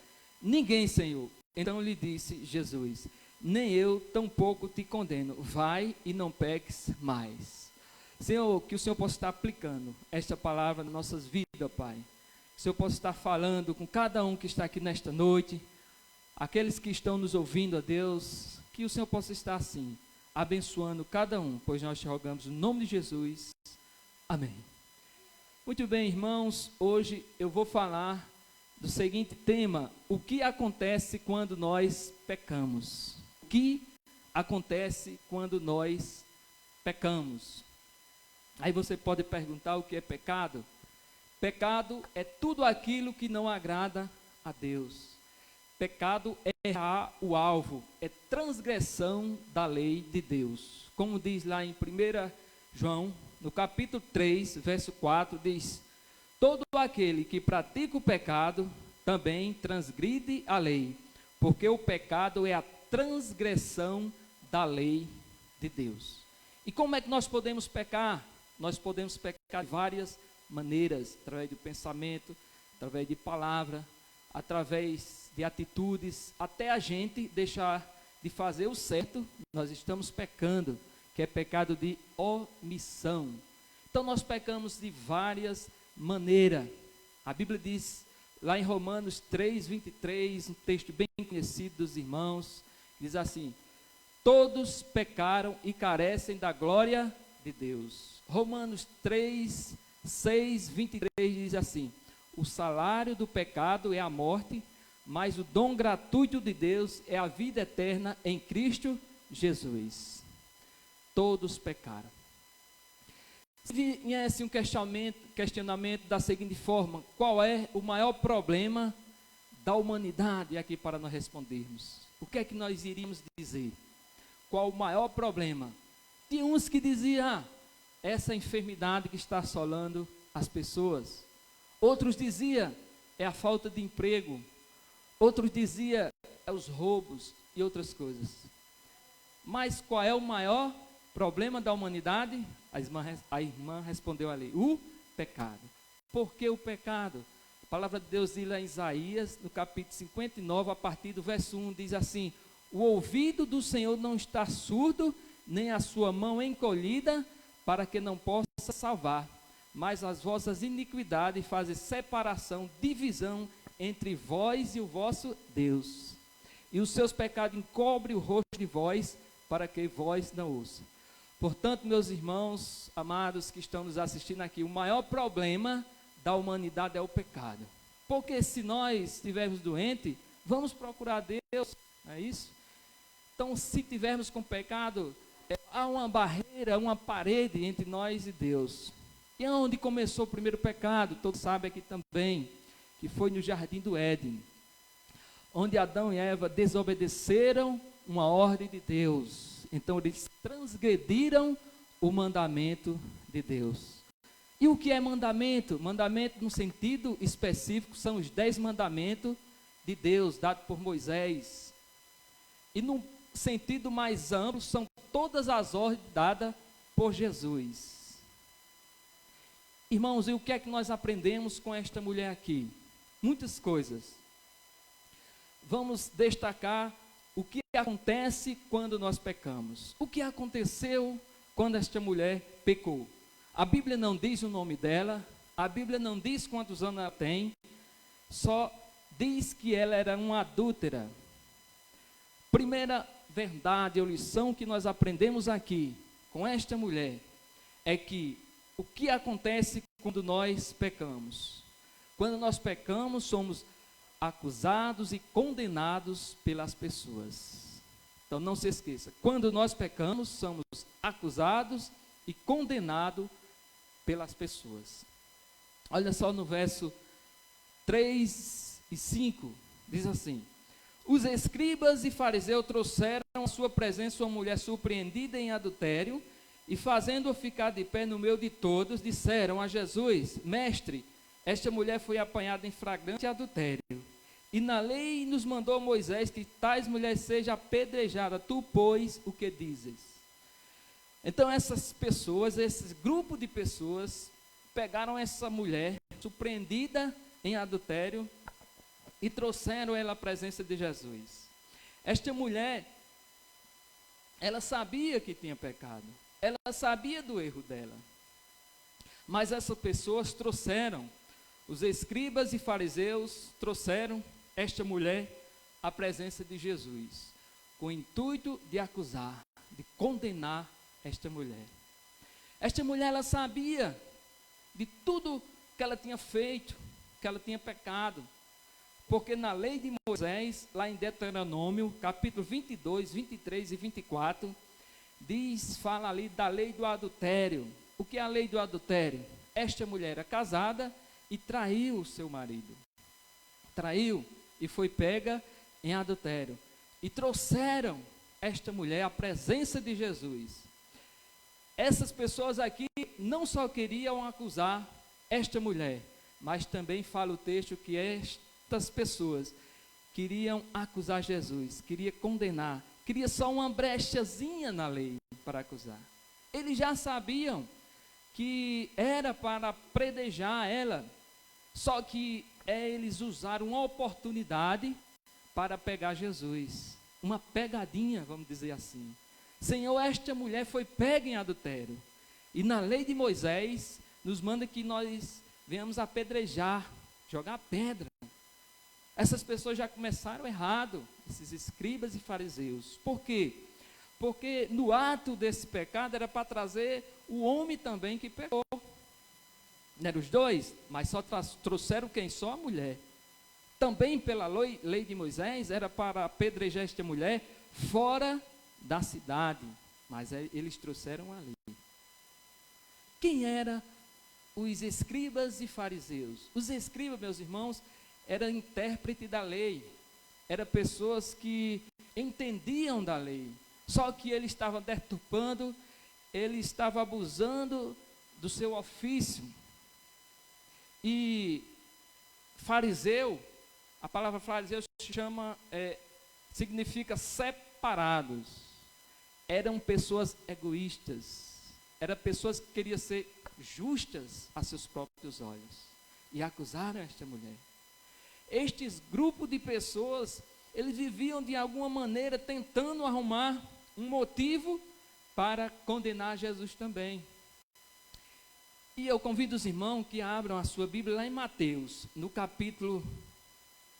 Ninguém, Senhor. Então lhe disse Jesus: Nem eu tampouco te condeno. Vai e não peques mais. Senhor, que o Senhor possa estar aplicando esta palavra nas nossas vidas, Pai. Que o Senhor possa estar falando com cada um que está aqui nesta noite. Aqueles que estão nos ouvindo, a Deus, que o Senhor possa estar assim, abençoando cada um, pois nós te rogamos no nome de Jesus. Amém. Muito bem, irmãos, hoje eu vou falar do seguinte tema: o que acontece quando nós pecamos? O que acontece quando nós pecamos? Aí você pode perguntar o que é pecado? Pecado é tudo aquilo que não agrada a Deus. Pecado é errar o alvo, é transgressão da lei de Deus. Como diz lá em 1 João, no capítulo 3, verso 4, diz: Todo aquele que pratica o pecado também transgride a lei, porque o pecado é a transgressão da lei de Deus. E como é que nós podemos pecar? Nós podemos pecar de várias maneiras, através do pensamento, através de palavra, através de atitudes, até a gente deixar de fazer o certo, nós estamos pecando, que é pecado de omissão. Então nós pecamos de várias maneiras. A Bíblia diz lá em Romanos 3:23, um texto bem conhecido dos irmãos, diz assim: todos pecaram e carecem da glória de Deus. Romanos 3:6-23 diz assim: o salário do pecado é a morte, mas o dom gratuito de Deus é a vida eterna em Cristo Jesus. Todos pecaram. Se viesse um questionamento da seguinte forma: qual é o maior problema da humanidade aqui para nós respondermos? O que é que nós iríamos dizer? Qual o maior problema? Tinha uns que diziam: essa enfermidade que está assolando as pessoas. Outros diziam: é a falta de emprego. Outros diziam: é os roubos e outras coisas. Mas qual é o maior problema da humanidade? A irmã respondeu ali: o pecado. Por que o pecado? A palavra de Deus diz lá em Isaías, no capítulo 59, a partir do verso 1, diz assim: o ouvido do Senhor não está surdo, nem a sua mão encolhida, para que não possa salvar. Mas as vossas iniquidades fazem separação, divisão entre vós e o vosso Deus. E os seus pecados encobrem o rosto de vós, para que vós não ouçam. Portanto, meus irmãos amados que estão nos assistindo aqui, o maior problema da humanidade é o pecado. Porque se nós estivermos doentes, vamos procurar Deus, não é isso? Então, se tivermos com pecado, há uma barreira, uma parede entre nós e Deus. E onde começou o primeiro pecado? Todos sabem aqui também, que foi no jardim do Éden, onde Adão e Eva desobedeceram uma ordem de Deus. Então eles transgrediram o mandamento de Deus. E o que é mandamento? Mandamento no sentido específico são os 10 mandamentos de Deus, dados por Moisés. E no sentido mais amplo são todas as ordens dadas por Jesus. Irmãos, e o que é que nós aprendemos com esta mulher aqui? Muitas coisas. Vamos destacar o que acontece quando nós pecamos. O que aconteceu quando esta mulher pecou? A Bíblia não diz o nome dela, a Bíblia não diz quantos anos ela tem, só diz que ela era uma adúltera. Primeira verdade ou lição que nós aprendemos aqui com esta mulher é que o que acontece quando nós pecamos? Quando nós pecamos, somos acusados e condenados pelas pessoas. Então não se esqueça, quando nós pecamos, somos acusados e condenados pelas pessoas. Olha só no verso 3 e 5, diz assim: os escribas e fariseus trouxeram à sua presença uma mulher surpreendida em adultério, e fazendo-a ficar de pé no meio de todos, disseram a Jesus: mestre, esta mulher foi apanhada em flagrante adultério. E na lei nos mandou Moisés que tais mulheres sejam apedrejadas. Tu, pois, o que dizes? Então essas pessoas, esse grupo de pessoas, pegaram essa mulher surpreendida em adultério e trouxeram ela à presença de Jesus. Esta mulher, ela sabia que tinha pecado. Ela sabia do erro dela. Mas essas pessoas trouxeram, os escribas e fariseus trouxeram esta mulher à presença de Jesus, com o intuito de acusar, de condenar esta mulher. Esta mulher, ela sabia de tudo que ela tinha feito, que ela tinha pecado, porque na lei de Moisés, lá em Deuteronômio, capítulo 22, 23 e 24, fala ali da lei do adultério. O que é a lei do adultério? Esta mulher era casada e traiu o seu marido. Traiu e foi pega em adultério. E trouxeram esta mulher à presença de Jesus. Essas pessoas aqui não só queriam acusar esta mulher, mas também fala o texto que estas pessoas queriam acusar Jesus, queriam condenar, queria só uma brechazinha na lei para acusar. Eles já sabiam que era para predejar ela, só que eles usaram uma oportunidade para pegar Jesus, uma pegadinha, vamos dizer assim. Senhor, esta mulher foi pega em adultério, e na lei de Moisés nos manda que nós venhamos apedrejar, jogar pedra. Essas pessoas já começaram errado, esses escribas e fariseus. Por quê? Porque no ato desse pecado era para trazer o homem também que pecou. Não eram os dois, mas só trouxeram quem? Só a mulher. Também pela lei de Moisés era para apedrejar esta mulher fora da cidade, mas eles trouxeram ali. Quem eram os escribas e fariseus? Os escribas, meus irmãos, eram intérpretes da lei, eram pessoas que entendiam da lei, só que ele estava deturpando, ele estava abusando do seu ofício. E fariseu, a palavra fariseu significa separados. eram pessoas egoístas, eram pessoas que queriam ser justas a seus próprios olhos, e acusaram esta mulher. Estes grupos de pessoas, eles viviam de alguma maneira tentando arrumar um motivo para condenar Jesus também. E eu convido os irmãos que abram a sua Bíblia lá em Mateus, no capítulo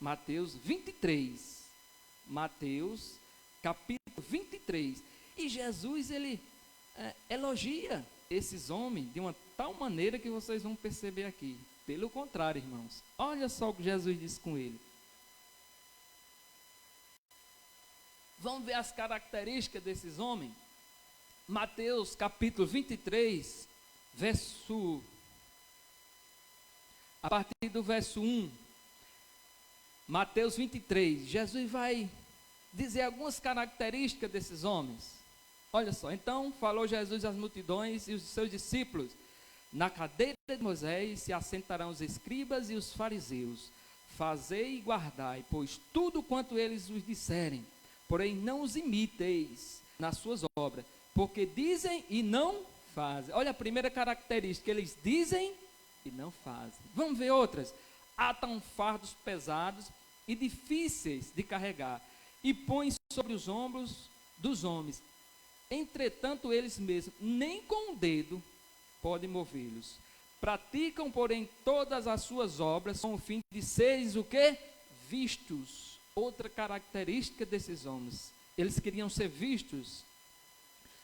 Mateus 23. Mateus, capítulo 23. E Jesus, ele elogia esses homens de uma tal maneira que vocês vão perceber aqui. Pelo contrário, irmãos, olha só o que Jesus disse com ele. Vamos ver as características desses homens. Mateus capítulo 23, a partir do verso 1. Mateus 23, Jesus vai dizer algumas características desses homens. Olha só, então falou Jesus às multidões e os seus discípulos: na cadeira de Moisés se assentarão os escribas e os fariseus. Fazei e guardai, pois tudo quanto eles vos disserem, porém não os imiteis nas suas obras, porque dizem e não fazem. Olha a primeira característica, eles dizem e não fazem. Vamos ver outras. Atam fardos pesados e difíceis de carregar, e põem sobre os ombros dos homens. Entretanto, eles mesmos, nem com o dedo, podem movê-los. Praticam, porém, todas as suas obras com o fim de seres o quê? Vistos. Outra característica desses homens. Eles queriam ser vistos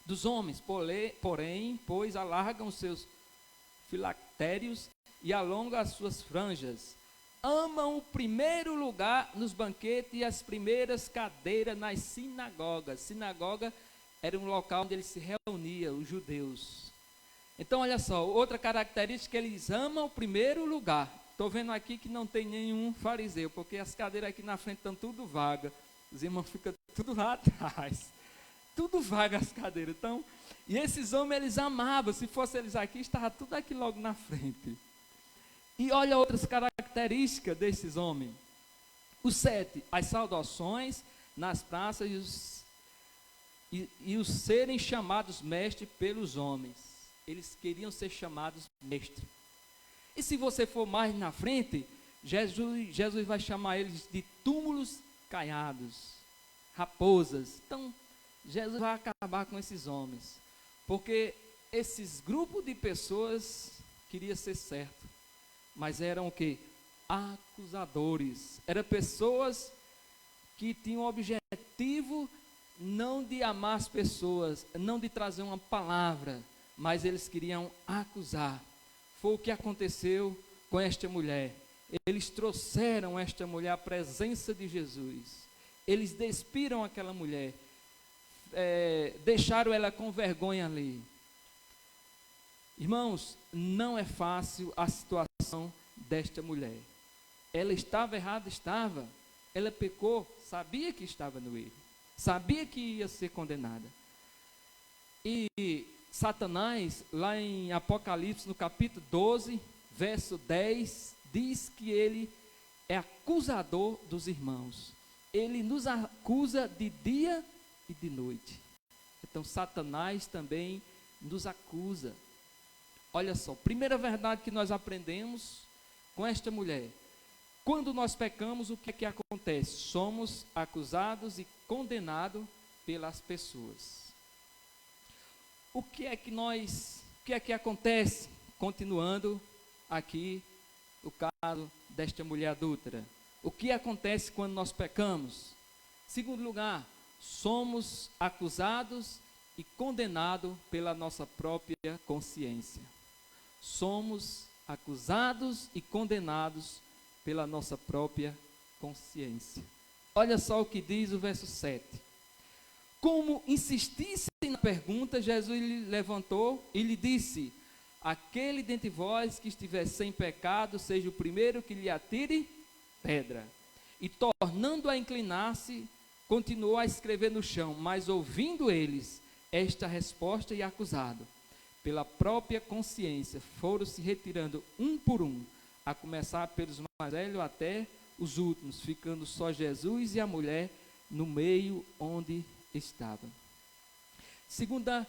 dos homens, porém, pois alargam os seus filactérios e alongam as suas franjas. Amam o primeiro lugar nos banquetes e as primeiras cadeiras nas sinagogas. Sinagoga era um local onde eles se reuniam, os judeus. Então, olha só, outra característica, eles amam o primeiro lugar. Estou vendo aqui que não tem nenhum fariseu, porque as cadeiras aqui na frente estão tudo vagas. Os irmãos ficam tudo lá atrás. Tudo vaga as cadeiras. Então, e esses homens, eles amavam. Se fosse eles aqui, estava tudo aqui logo na frente. E olha outras características desses homens. Os 7, as saudações nas praças e os serem chamados mestre pelos homens. Eles queriam ser chamados mestre. E se você for mais na frente, Jesus vai chamar eles de túmulos caiados, raposas. Então, Jesus vai acabar com esses homens, porque esses grupos de pessoas queriam ser certo, mas eram o quê? Acusadores. Eram pessoas que tinham o objetivo não de amar as pessoas, não de trazer uma palavra, mas eles queriam acusar. Foi o que aconteceu com esta mulher. Eles trouxeram esta mulher à presença de Jesus. Eles despiram aquela mulher, deixaram ela com vergonha ali. Irmãos, não é fácil a situação desta mulher. Ela estava errada, estava. Ela pecou, sabia que estava no erro, sabia que ia ser condenada. E Satanás, lá em Apocalipse, no capítulo 12, verso 10, diz que ele é acusador dos irmãos. Ele nos acusa de dia e de noite. Então, Satanás também nos acusa. Olha só, primeira verdade que nós aprendemos com esta mulher. Quando nós pecamos, o que é que acontece? Somos acusados e condenados pelas pessoas. O que é que acontece? Continuando aqui o caso desta mulher adúltera. O que acontece quando nós pecamos? Segundo lugar, somos acusados e condenados pela nossa própria consciência. Somos acusados e condenados pela nossa própria consciência. Olha só o que diz o verso 7. Como insistissem na pergunta, Jesus lhe levantou e lhe disse: aquele dentre vós que estiver sem pecado, seja o primeiro que lhe atire pedra. E tornando a inclinar-se, continuou a escrever no chão, mas ouvindo eles esta resposta e acusado, pela própria consciência, foram se retirando um por um, a começar pelos mais velhos até os últimos, ficando só Jesus e a mulher no meio onde estavam. Segunda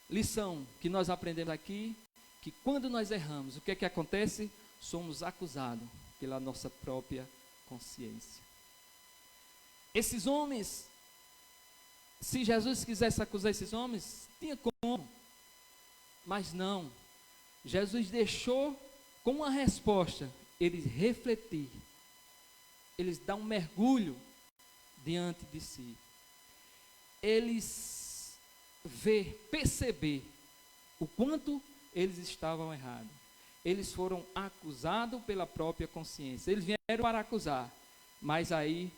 lição que nós aprendemos aqui, que quando nós erramos, o que é que acontece? Somos acusados pela nossa própria consciência. Esses homens, se Jesus quisesse acusar esses homens, tinha como, mas não. Jesus deixou com uma resposta, eles refletir, eles dar um mergulho diante de si, eles perceber o quanto eles estavam errados. Eles foram acusados pela própria consciência. Eles vieram para acusar, mas aí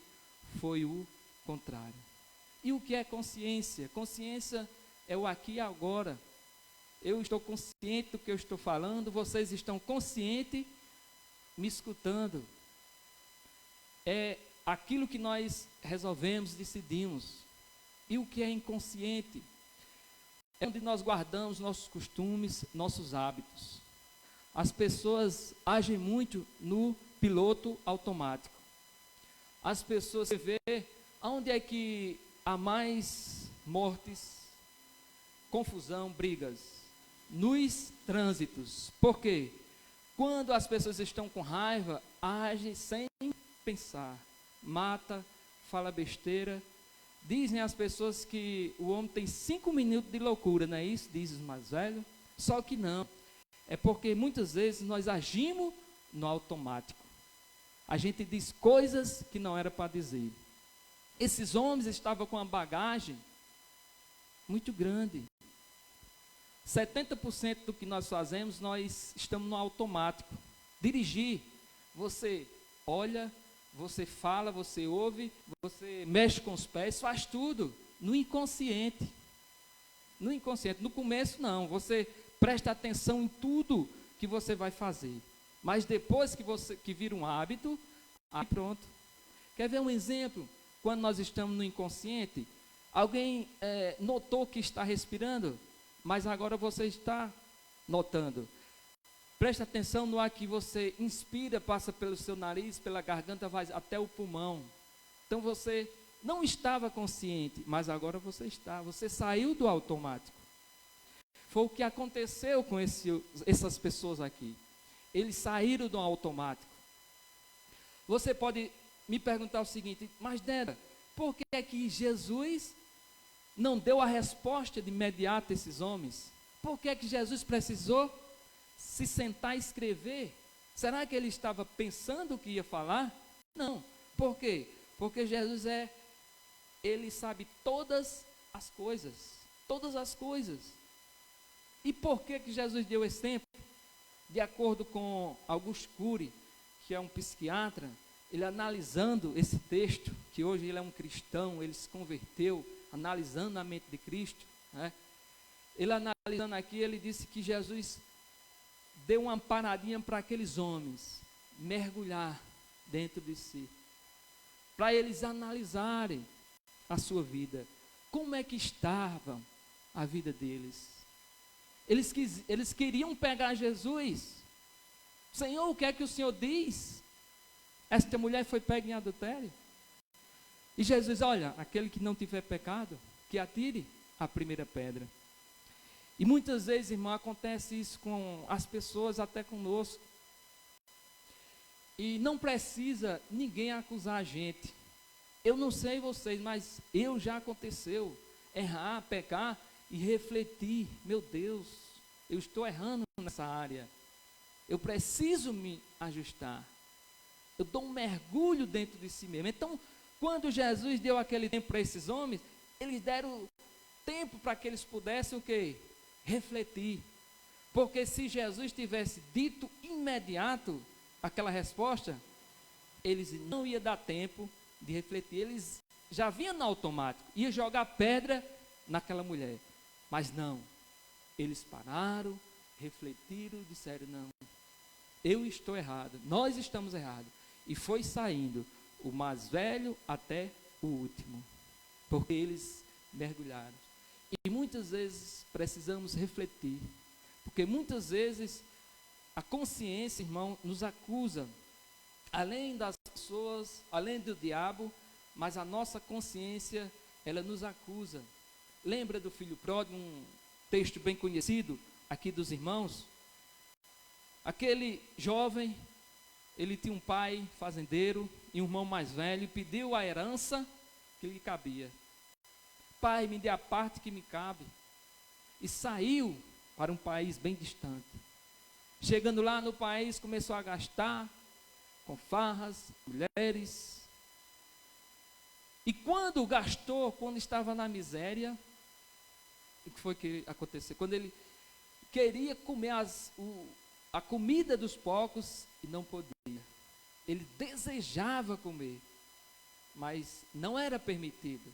foi o contrário. E o que é consciência? Consciência é o aqui e agora. Eu estou consciente do que eu estou falando, vocês estão conscientes me escutando. É aquilo que nós resolvemos, decidimos. E o que é inconsciente? É onde nós guardamos nossos costumes, nossos hábitos. As pessoas agem muito no piloto automático. As pessoas, você vê, onde é que há mais mortes, confusão, brigas? Nos trânsitos. Por quê? Quando as pessoas estão com raiva, agem sem pensar. Mata, fala besteira. Dizem as pessoas que o homem tem 5 minutos de loucura, não é isso? Dizem os mais velhos. Só que não. É porque muitas vezes nós agimos no automático. A gente diz coisas que não era para dizer. Esses homens estavam com uma bagagem muito grande. 70% do que nós fazemos, nós estamos no automático. Dirigir, você olha, você fala, você ouve, você mexe com os pés, faz tudo no inconsciente. No inconsciente. No começo não, você presta atenção em tudo que você vai fazer. Mas depois que vira um hábito, aí pronto. Quer ver um exemplo? Quando nós estamos no inconsciente, alguém notou que está respirando, mas agora você está notando. Presta atenção no ar que você inspira, passa pelo seu nariz, pela garganta, vai até o pulmão. Então você não estava consciente, mas agora você está. Você saiu do automático. Foi o que aconteceu com essas pessoas aqui. Eles saíram do automático. Você pode me perguntar o seguinte, mas Deda, por que é que Jesus não deu a resposta de imediato a esses homens? Por que é que Jesus precisou se sentar e escrever? Será que ele estava pensando o que ia falar? Não. Por quê? Porque Jesus ele sabe todas as coisas. Todas as coisas. E por que que Jesus deu esse tempo? De acordo com Augusto Cury, que é um psiquiatra, ele analisando esse texto, que hoje ele é um cristão, ele se converteu, analisando a mente de Cristo, né? Ele analisando aqui, ele disse que Jesus deu uma paradinha para aqueles homens mergulhar dentro de si, para eles analisarem a sua vida, como é que estava a vida deles. Eles queriam pegar Jesus. Senhor, o que é que o Senhor diz? Esta mulher foi pega em adultério. E Jesus, olha, aquele que não tiver pecado, que atire a primeira pedra. E muitas vezes, irmão, acontece isso com as pessoas, até conosco. E não precisa ninguém acusar a gente. Eu não sei vocês, mas já aconteceu. Errar, pecar e refletir. Meu Deus, eu estou errando nessa área. Eu preciso me ajustar. Eu dou um mergulho dentro de si mesmo. Então, quando Jesus deu aquele tempo para esses homens, eles deram tempo para que eles pudessem o quê? Refletir. Porque se Jesus tivesse dito imediato aquela resposta, eles não iam dar tempo de refletir. Eles já vinham no automático, ia jogar pedra naquela mulher. Mas não. Eles pararam, refletiram, disseram, não, eu estou errado, nós estamos errados. E foi saindo o mais velho até o último, porque eles mergulharam. E muitas vezes precisamos refletir, porque muitas vezes a consciência, irmão, nos acusa, além das pessoas, além do diabo, mas a nossa consciência, ela nos acusa. lembra do filho pródigo, um texto bem conhecido aqui dos irmãos? Aquele jovem, ele tinha um pai fazendeiro e um irmão mais velho, e pediu a herança que lhe cabia. Pai, me dê a parte que me cabe. E saiu para um país bem distante. Chegando lá no país, começou a gastar com farras, mulheres. E quando gastou, quando estava na miséria, o que foi que aconteceu? Quando ele queria comer a comida dos porcos e não podia. Ele desejava comer, mas não era permitido.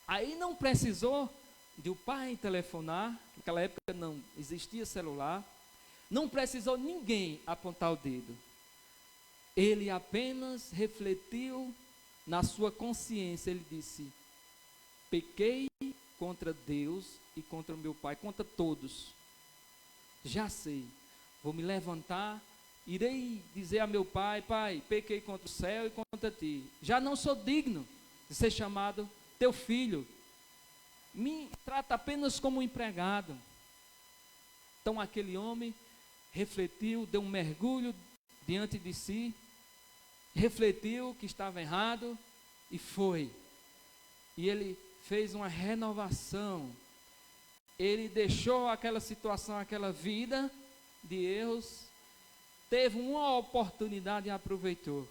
Aí não precisou de o pai telefonar, naquela época não existia celular, não precisou ninguém apontar o dedo. Ele apenas refletiu na sua consciência, ele disse: pequei contra Deus e contra o meu pai, contra todos. Já sei, vou me levantar, irei dizer a meu pai: pai, pequei contra o céu e contra ti. Já não sou digno de ser chamado teu filho. Me trata apenas como um empregado. Então aquele homem refletiu, deu um mergulho diante de si, refletiu que estava errado e foi. E ele fez uma renovação. Ele deixou aquela situação, aquela vida de erros, teve uma oportunidade e aproveitou.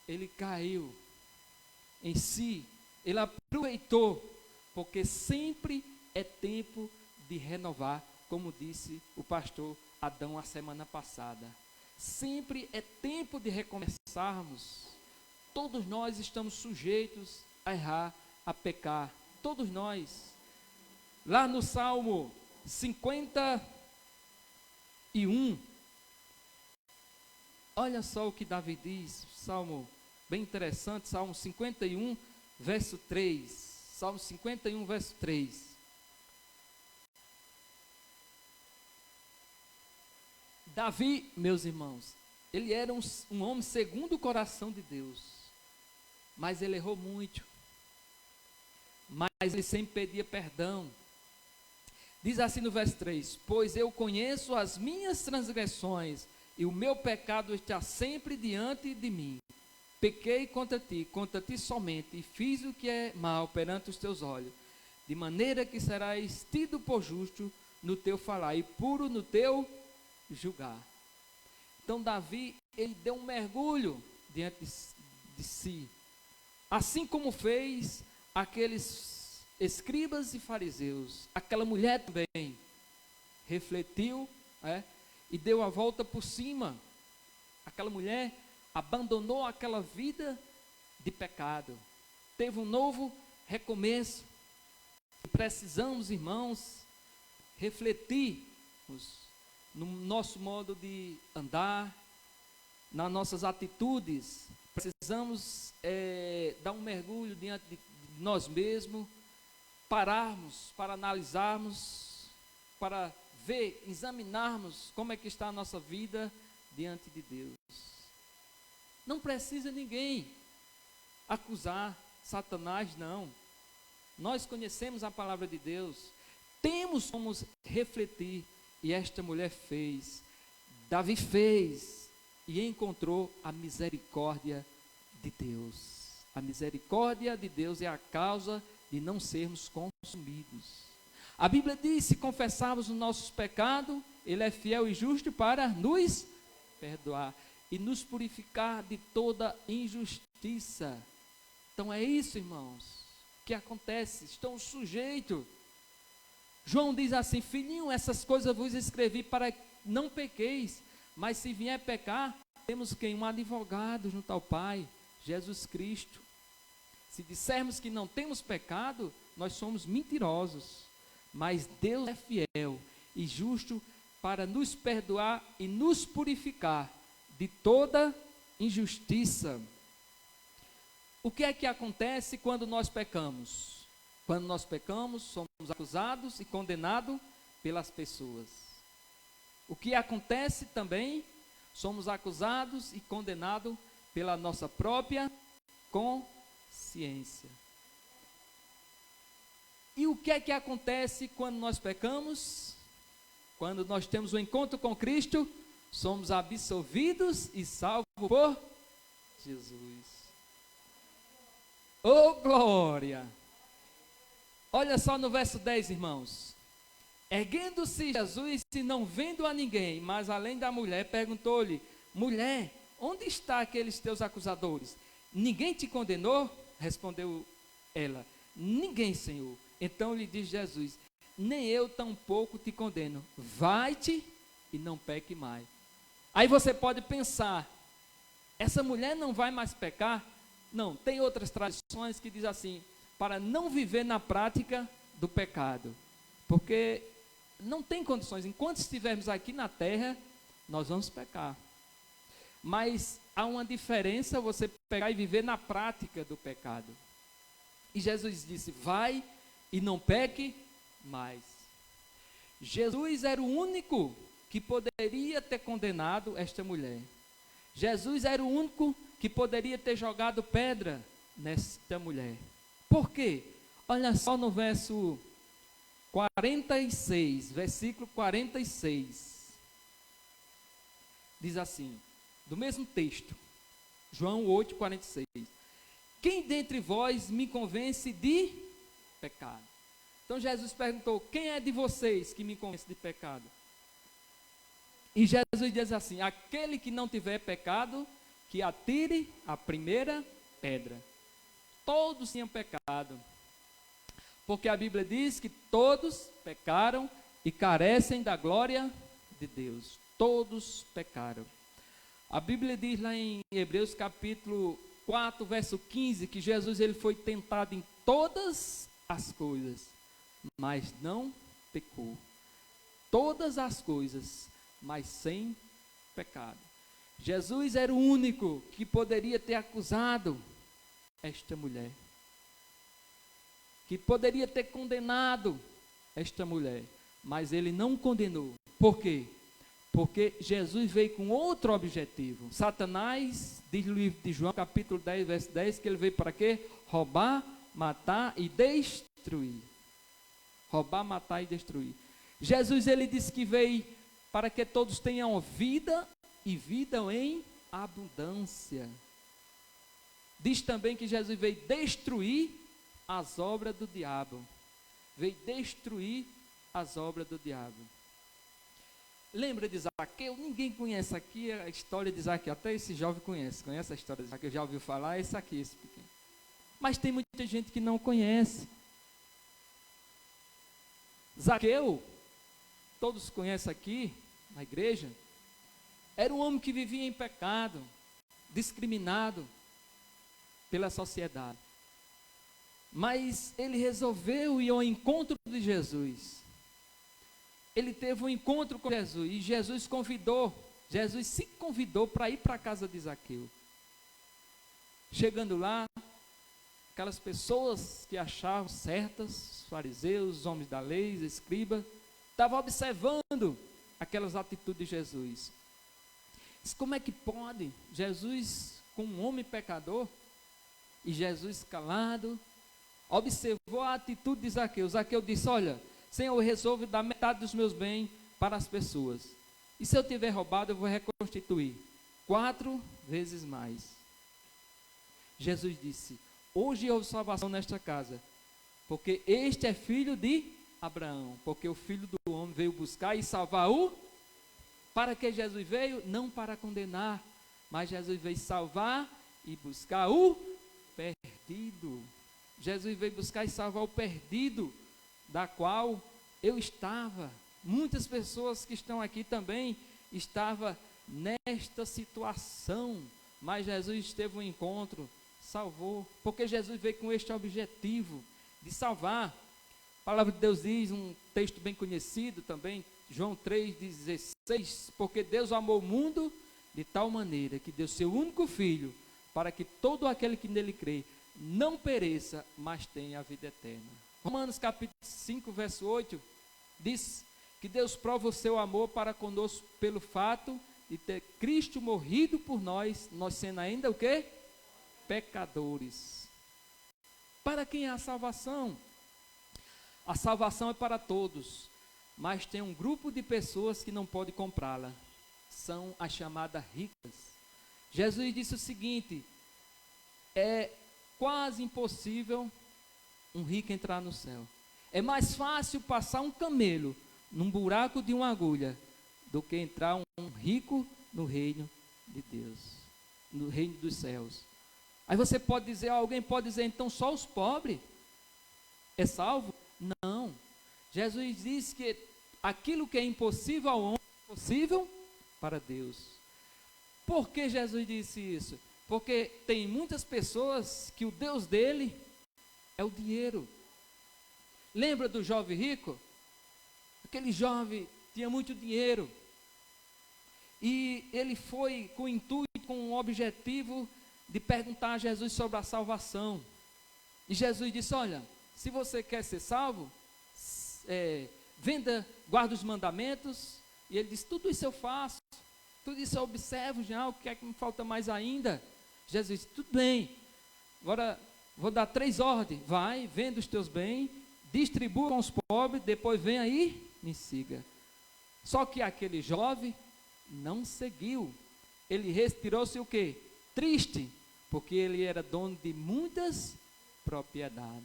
Ele caiu em si, ele aproveitou, porque sempre é tempo de renovar, como disse o pastor Adão a semana passada. Sempre é tempo de recomeçarmos. Todos nós estamos sujeitos a errar, a pecar. Todos nós. Lá no Salmo 51, olha só o que Davi diz, Salmo bem interessante, Salmo 51, verso 3. Salmo 51, verso 3. Davi, meus irmãos, ele era um homem segundo o coração de Deus, mas ele errou muito, mas ele sempre pedia perdão. Diz assim no verso 3: pois eu conheço as minhas transgressões, e o meu pecado está sempre diante de mim. Pequei contra ti somente, e fiz o que é mal perante os teus olhos, de maneira que serás tido por justo no teu falar, e puro no teu julgar. Então Davi, ele deu um mergulho diante de si, assim como fez aqueles escribas e fariseus. Aquela mulher também refletiu, e deu a volta por cima. Aquela mulher abandonou aquela vida de pecado, teve um novo recomeço. Precisamos, irmãos, refletirmos no nosso modo de andar, nas nossas atitudes. Precisamos dar um mergulho diante de nós mesmos, pararmos para analisarmos, para ver, examinarmos como é que está a nossa vida diante de Deus. Não precisa ninguém acusar Satanás, não. Nós conhecemos a palavra de Deus, temos como refletir, e esta mulher fez, Davi fez, e encontrou a misericórdia de Deus. A misericórdia de Deus é a causa de não sermos consumidos. A Bíblia diz: se confessarmos os nossos pecados, Ele é fiel e justo para nos perdoar e nos purificar de toda injustiça. Então é isso, irmãos, que acontece, estão sujeitos. João diz assim: filhinho, essas coisas vos escrevi para que não pequeis, mas se vier pecar, temos quem? Um advogado junto ao Pai, Jesus Cristo. Se dissermos que não temos pecado, nós somos mentirosos, mas Deus é fiel e justo para nos perdoar e nos purificar de toda injustiça. O que é que acontece quando nós pecamos? Quando nós pecamos, somos acusados e condenados pelas pessoas. O que acontece também, somos acusados e condenados pela nossa própria consciência. E o que é que acontece quando nós pecamos? Quando nós temos um encontro com Cristo, somos absolvidos e salvos por Jesus. Oh, glória! Olha só no verso 10, irmãos. Erguendo-se Jesus e não vendo a ninguém, mas além da mulher, perguntou-lhe: mulher, onde estão aqueles teus acusadores? Ninguém te condenou? Respondeu ela: ninguém, Senhor. Então lhe diz Jesus: nem eu tampouco te condeno. Vai-te e não peque mais. Aí você pode pensar: essa mulher não vai mais pecar? Não, tem outras tradições que diz assim: para não viver na prática do pecado. Porque não tem condições, enquanto estivermos aqui na terra, nós vamos pecar. Mas há uma diferença você pecar e viver na prática do pecado. E Jesus disse: vai e não peque mais. Jesus era o único que poderia ter condenado esta mulher. Jesus era o único que poderia ter jogado pedra nesta mulher. Por quê? Olha só no verso 46, versículo 46. Diz assim, do mesmo texto, João 8, 46. Quem dentre vós me convence de pecado? Então Jesus perguntou: quem é de vocês que me convence de pecado? E Jesus diz assim: aquele que não tiver pecado, que atire a primeira pedra. Todos tinham pecado, porque a Bíblia diz que todos pecaram e carecem da glória de Deus. Todos pecaram. A Bíblia diz lá em Hebreus capítulo 4, verso 15, que Jesus ele foi tentado em todas as coisas, mas não pecou. Todas as coisas, mas sem pecado. Jesus era o único que poderia ter acusado esta mulher, que poderia ter condenado esta mulher, mas ele não condenou. Por quê? Porque Jesus veio com outro objetivo. Satanás, diz no livro de João, capítulo 10, verso 10, que ele veio para quê? Roubar, matar e destruir. Roubar, matar e destruir. Jesus, ele disse que veio para que todos tenham vida e vida em abundância. Diz também que Jesus veio destruir as obras do diabo. Veio destruir as obras do diabo. Lembra de Zaqueu? Ninguém conhece aqui a história de Zaqueu. Até esse jovem conhece. Conhece a história de Zaqueu? Já ouviu falar? Esse aqui, esse pequeno. Mas tem muita gente que não conhece. Zaqueu, todos conhecem aqui, na igreja, era um homem que vivia em pecado, discriminado pela sociedade. Mas ele resolveu ir ao encontro de Jesus. Ele teve um encontro com Jesus e Jesus se convidou para ir para a casa de Zaqueu. Chegando lá, aquelas pessoas que achavam certas, os fariseus, os homens da lei, os escribas, estavam observando aquelas atitudes de Jesus. Disse: como é que pode Jesus, com um homem pecador, e Jesus calado, observou a atitude de Zaqueu. Zaqueu disse: olha, Senhor, eu resolvo dar metade dos meus bens para as pessoas. E se eu tiver roubado, eu vou reconstituir 4 vezes mais. Jesus disse: hoje houve salvação nesta casa, porque este é filho de Abraão, porque o Filho do Homem veio buscar e salvar o... Para que Jesus veio? Não para condenar, mas Jesus veio salvar e buscar o perdido. Jesus veio buscar e salvar o perdido, da qual eu estava. Muitas pessoas que estão aqui também estavam nesta situação, mas Jesus teve um encontro, salvou, porque Jesus veio com este objetivo de salvar. A palavra de Deus diz, um texto bem conhecido também, João 3,16, porque Deus amou o mundo de tal maneira que deu seu único Filho, para que todo aquele que nele crê não pereça, mas tenha a vida eterna. Romanos capítulo 5, verso 8, diz que Deus prova o seu amor para conosco pelo fato de ter Cristo morrido por nós, nós sendo ainda o quê? Pecadores. Para quem é a salvação? A salvação é para todos, mas tem um grupo de pessoas que não pode comprá-la. São as chamadas ricas. Jesus disse o seguinte: é quase impossível um rico entrar no céu. É mais fácil passar um camelo num buraco de uma agulha do que entrar um rico no reino de Deus, no reino dos céus. Aí você pode dizer, alguém pode dizer, então só os pobres é salvo? Não. Jesus disse que aquilo que é impossível ao homem é possível para Deus. Por que Jesus disse isso? Porque tem muitas pessoas que o Deus dele é o dinheiro. Lembra do jovem rico? Aquele jovem tinha muito dinheiro. E ele foi com o intuito, com o objetivo de perguntar a Jesus sobre a salvação. E Jesus disse, olha, se você quer ser salvo, venda, guarda os mandamentos. E ele disse, tudo isso eu faço, tudo isso eu observo já, o que é que me falta mais ainda? Jesus disse, tudo bem, agora vou dar 3 ordens, vai, venda os teus bens, distribua com os pobres, depois vem aí, me siga. Só que aquele jovem não seguiu, ele retirou-se o quê? Triste, porque ele era dono de muitas propriedades.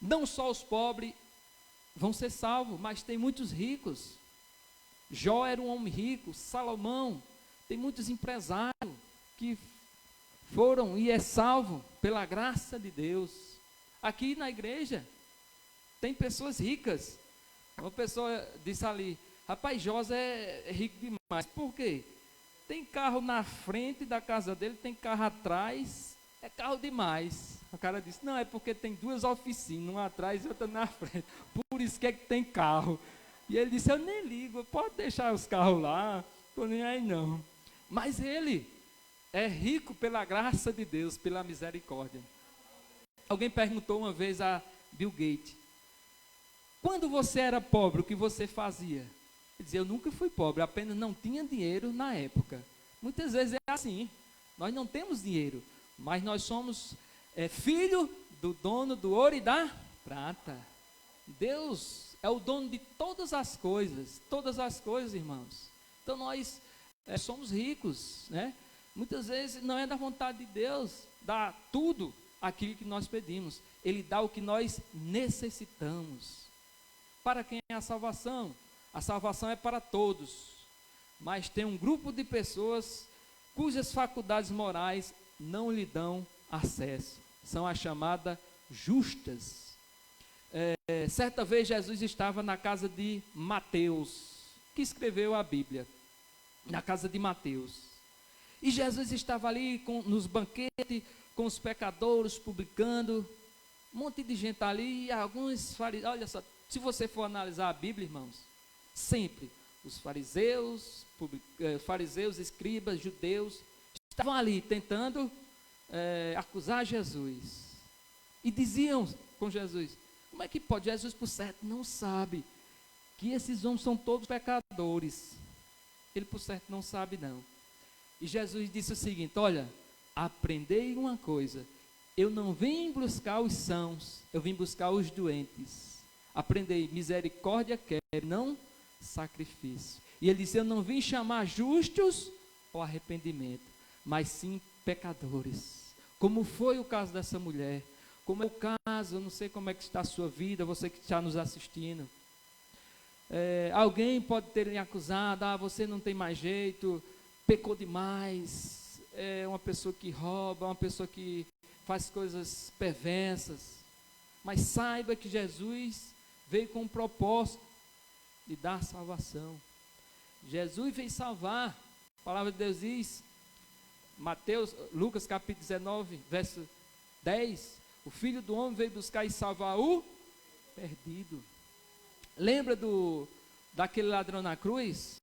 Não só os pobres vão ser salvos, mas tem muitos ricos. Jó era um homem rico, Salomão, tem muitos empresários que foram e é salvo pela graça de Deus. Aqui na igreja tem pessoas ricas. Uma pessoa disse ali, rapaz, José é rico demais. Por quê? Tem carro na frente da casa dele, tem carro atrás, é carro demais. O cara disse, não, é porque tem 2 oficinas, uma atrás e outra na frente. Por isso que é que tem carro. E ele disse, eu nem ligo, pode deixar os carros lá, estou nem aí não. Mas ele é rico pela graça de Deus, pela misericórdia. Alguém perguntou uma vez a Bill Gates, quando você era pobre, o que você fazia? Ele dizia, eu nunca fui pobre, apenas não tinha dinheiro na época. Muitas vezes é assim, nós não temos dinheiro, mas nós somos filho do dono do ouro e da prata. Deus é o dono de todas as coisas, irmãos. Então nós somos ricos, né? Muitas vezes não é da vontade de Deus dar tudo aquilo que nós pedimos. Ele dá o que nós necessitamos. Para quem é a salvação? A salvação é para todos, mas tem um grupo de pessoas cujas faculdades morais não lhe dão acesso. São as chamadas justas. Certa vez Jesus estava na casa de Mateus, que escreveu a Bíblia, na casa de Mateus. E Jesus estava ali nos banquetes, com os pecadores, publicando, um monte de gente ali, e alguns fariseus. Olha só, se você for analisar a Bíblia, irmãos, sempre os fariseus, escribas, judeus, estavam ali tentando acusar Jesus. E diziam com Jesus, como é que pode? Jesus, por certo, não sabe que esses homens são todos pecadores. Ele, por certo, não sabe não. E Jesus disse o seguinte, olha, aprendei uma coisa, eu não vim buscar os sãos, eu vim buscar os doentes. Aprendei, misericórdia quero, não sacrifício. E ele disse, eu não vim chamar justos ao arrependimento, mas sim pecadores. Como foi o caso dessa mulher, como é o caso, eu não sei como é que está a sua vida, você que está nos assistindo. Alguém pode ter lhe acusado, você não tem mais jeito, pecou demais, é uma pessoa que rouba, uma pessoa que faz coisas perversas. Mas saiba que Jesus veio com um propósito de dar salvação. Jesus veio salvar. A palavra de Deus diz, Lucas capítulo 19, verso 10, o Filho do Homem veio buscar e salvar o perdido. Lembra daquele ladrão na cruz?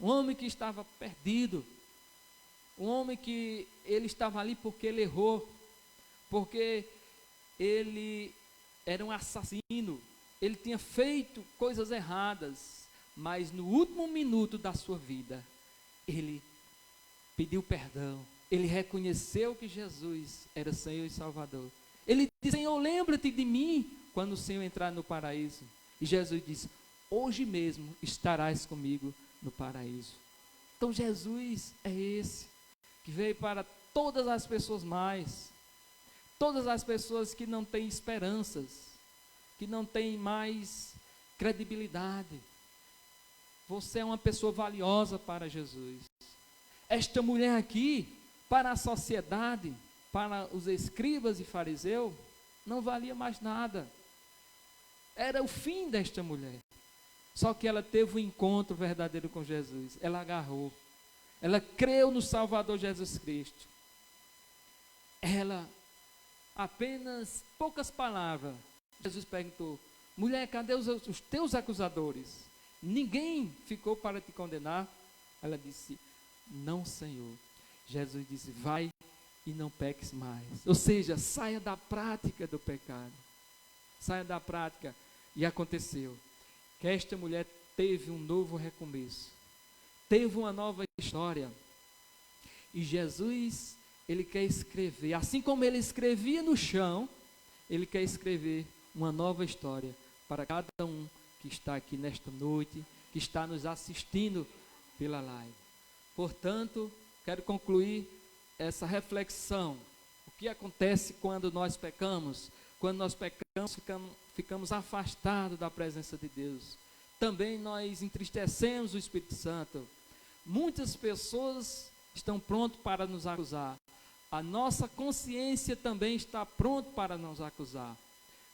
Um homem que estava perdido. Um homem que ele estava ali porque ele errou. Porque ele era um assassino. Ele tinha feito coisas erradas. Mas no último minuto da sua vida, ele pediu perdão. Ele reconheceu que Jesus era Senhor e Salvador. Ele disse: Senhor, lembra-te de mim quando o Senhor entrar no paraíso. E Jesus disse: hoje mesmo estarás comigo no paraíso. Então Jesus é esse que veio para todas as pessoas mais, todas as pessoas que não têm esperanças, que não têm mais credibilidade. Você é uma pessoa valiosa para Jesus. Esta mulher aqui, para a sociedade, para os escribas e fariseus, não valia mais nada. Era o fim desta mulher. Só que ela teve um encontro verdadeiro com Jesus. Ela agarrou. Ela creu no Salvador Jesus Cristo. Ela, apenas poucas palavras, Jesus perguntou: mulher, cadê os teus acusadores? Ninguém ficou para te condenar? Ela disse: não, Senhor. Jesus disse: vai e não peques mais. Ou seja, saia da prática do pecado. Saia da prática. E aconteceu que esta mulher teve um novo recomeço. Teve uma nova história. E Jesus, ele quer escrever, assim como ele escrevia no chão, ele quer escrever uma nova história para cada um que está aqui nesta noite, que está nos assistindo pela live. Portanto, quero concluir essa reflexão. O que acontece quando nós pecamos? Quando nós pecamos, ficamos afastados da presença de Deus. Também nós entristecemos o Espírito Santo. Muitas pessoas estão prontas para nos acusar. A nossa consciência também está pronta para nos acusar.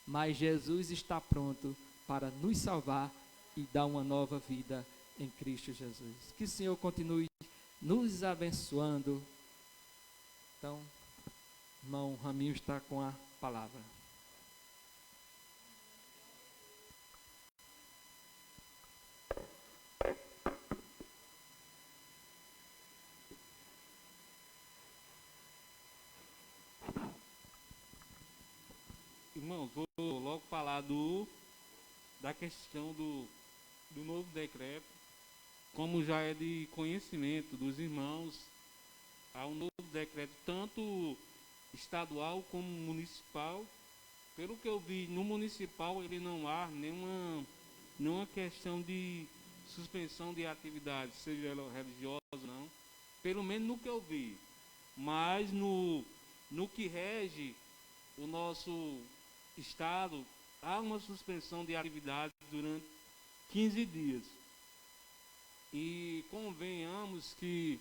Mas Jesus está pronto para nos salvar e dar uma nova vida em Cristo Jesus. Que o Senhor continue nos abençoando. Então, irmão Raminho está com a palavra. Irmãos, vou logo falar da questão do novo decreto. Como já é de conhecimento dos irmãos, há um novo decreto, tanto estadual como municipal. Pelo que eu vi, no municipal ele não há nenhuma questão de suspensão de atividade, seja ela religiosa ou não, pelo menos no que eu vi. Mas no que rege o nosso estado, há uma suspensão de atividade durante 15 dias. E convenhamos que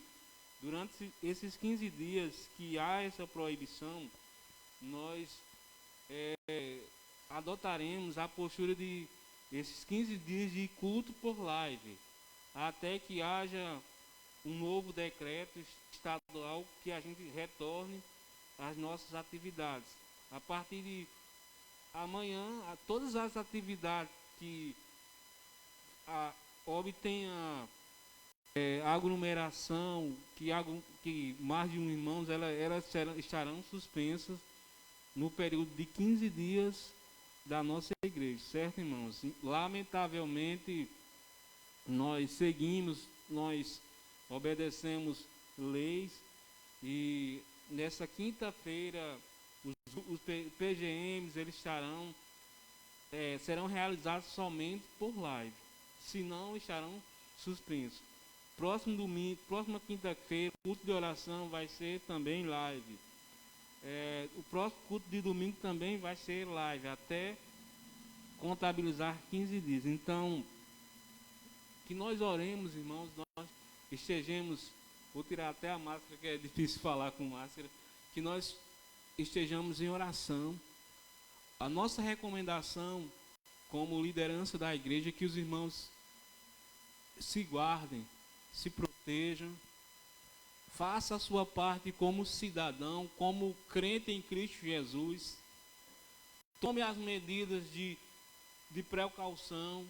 durante esses 15 dias que há essa proibição, nós adotaremos a postura de esses 15 dias de culto por live, até que haja um novo decreto estadual que a gente retorne às nossas atividades. A partir de amanhã, todas as atividades que obtenha aglomeração, que mais de um irmãos, elas estarão suspensas no período de 15 dias da nossa igreja, certo, irmãos? Lamentavelmente, nós obedecemos leis, e nessa quinta-feira os PGMs eles serão realizados somente por live, senão estarão suspensos. Próximo domingo, próxima quinta-feira, o culto de oração vai ser também live. O próximo culto de domingo também vai ser live, até contabilizar 15 dias. Então, que nós oremos, irmãos, nós estejamos, vou tirar até a máscara, que é difícil falar com máscara, que nós estejamos em oração. A nossa recomendação, como liderança da igreja, é que os irmãos se guardem, se protejam, faça a sua parte como cidadão, como crente em Cristo Jesus. Tome as medidas de precaução,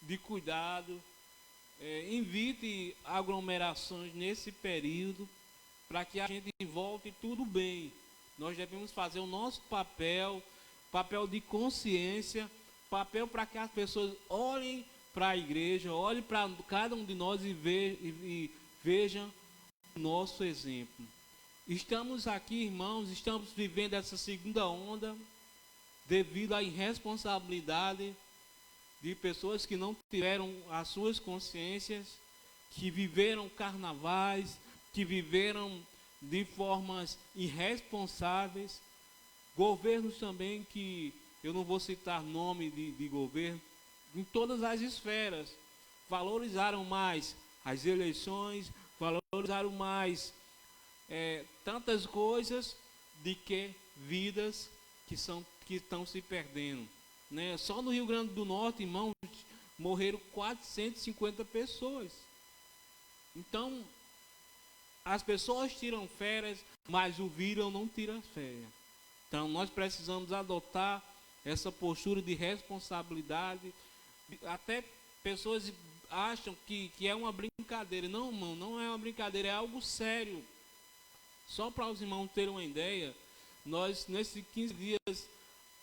de cuidado. Evite aglomerações nesse período, para que a gente volte tudo bem. Nós devemos fazer o nosso papel de consciência, papel para que as pessoas olhem para a igreja, olhem para cada um de nós e vejam o nosso exemplo. Estamos aqui, irmãos, estamos vivendo essa segunda onda, devido à irresponsabilidade de pessoas que não tiveram as suas consciências, que viveram carnavais, que viveram de formas irresponsáveis, governos também que eu não vou citar nome de governo, em todas as esferas, valorizaram mais as eleições, valorizaram mais tantas coisas de que vidas que estão se perdendo, né? Só no Rio Grande do Norte, irmãos, morreram 450 pessoas. Então, as pessoas tiram férias, mas o vírus não tira férias. Então, nós precisamos adotar essa postura de responsabilidade. Até pessoas acham que é uma brincadeira. Não, irmão, não é uma brincadeira, é algo sério. Só para os irmãos terem uma ideia, nós, nesses 15 dias,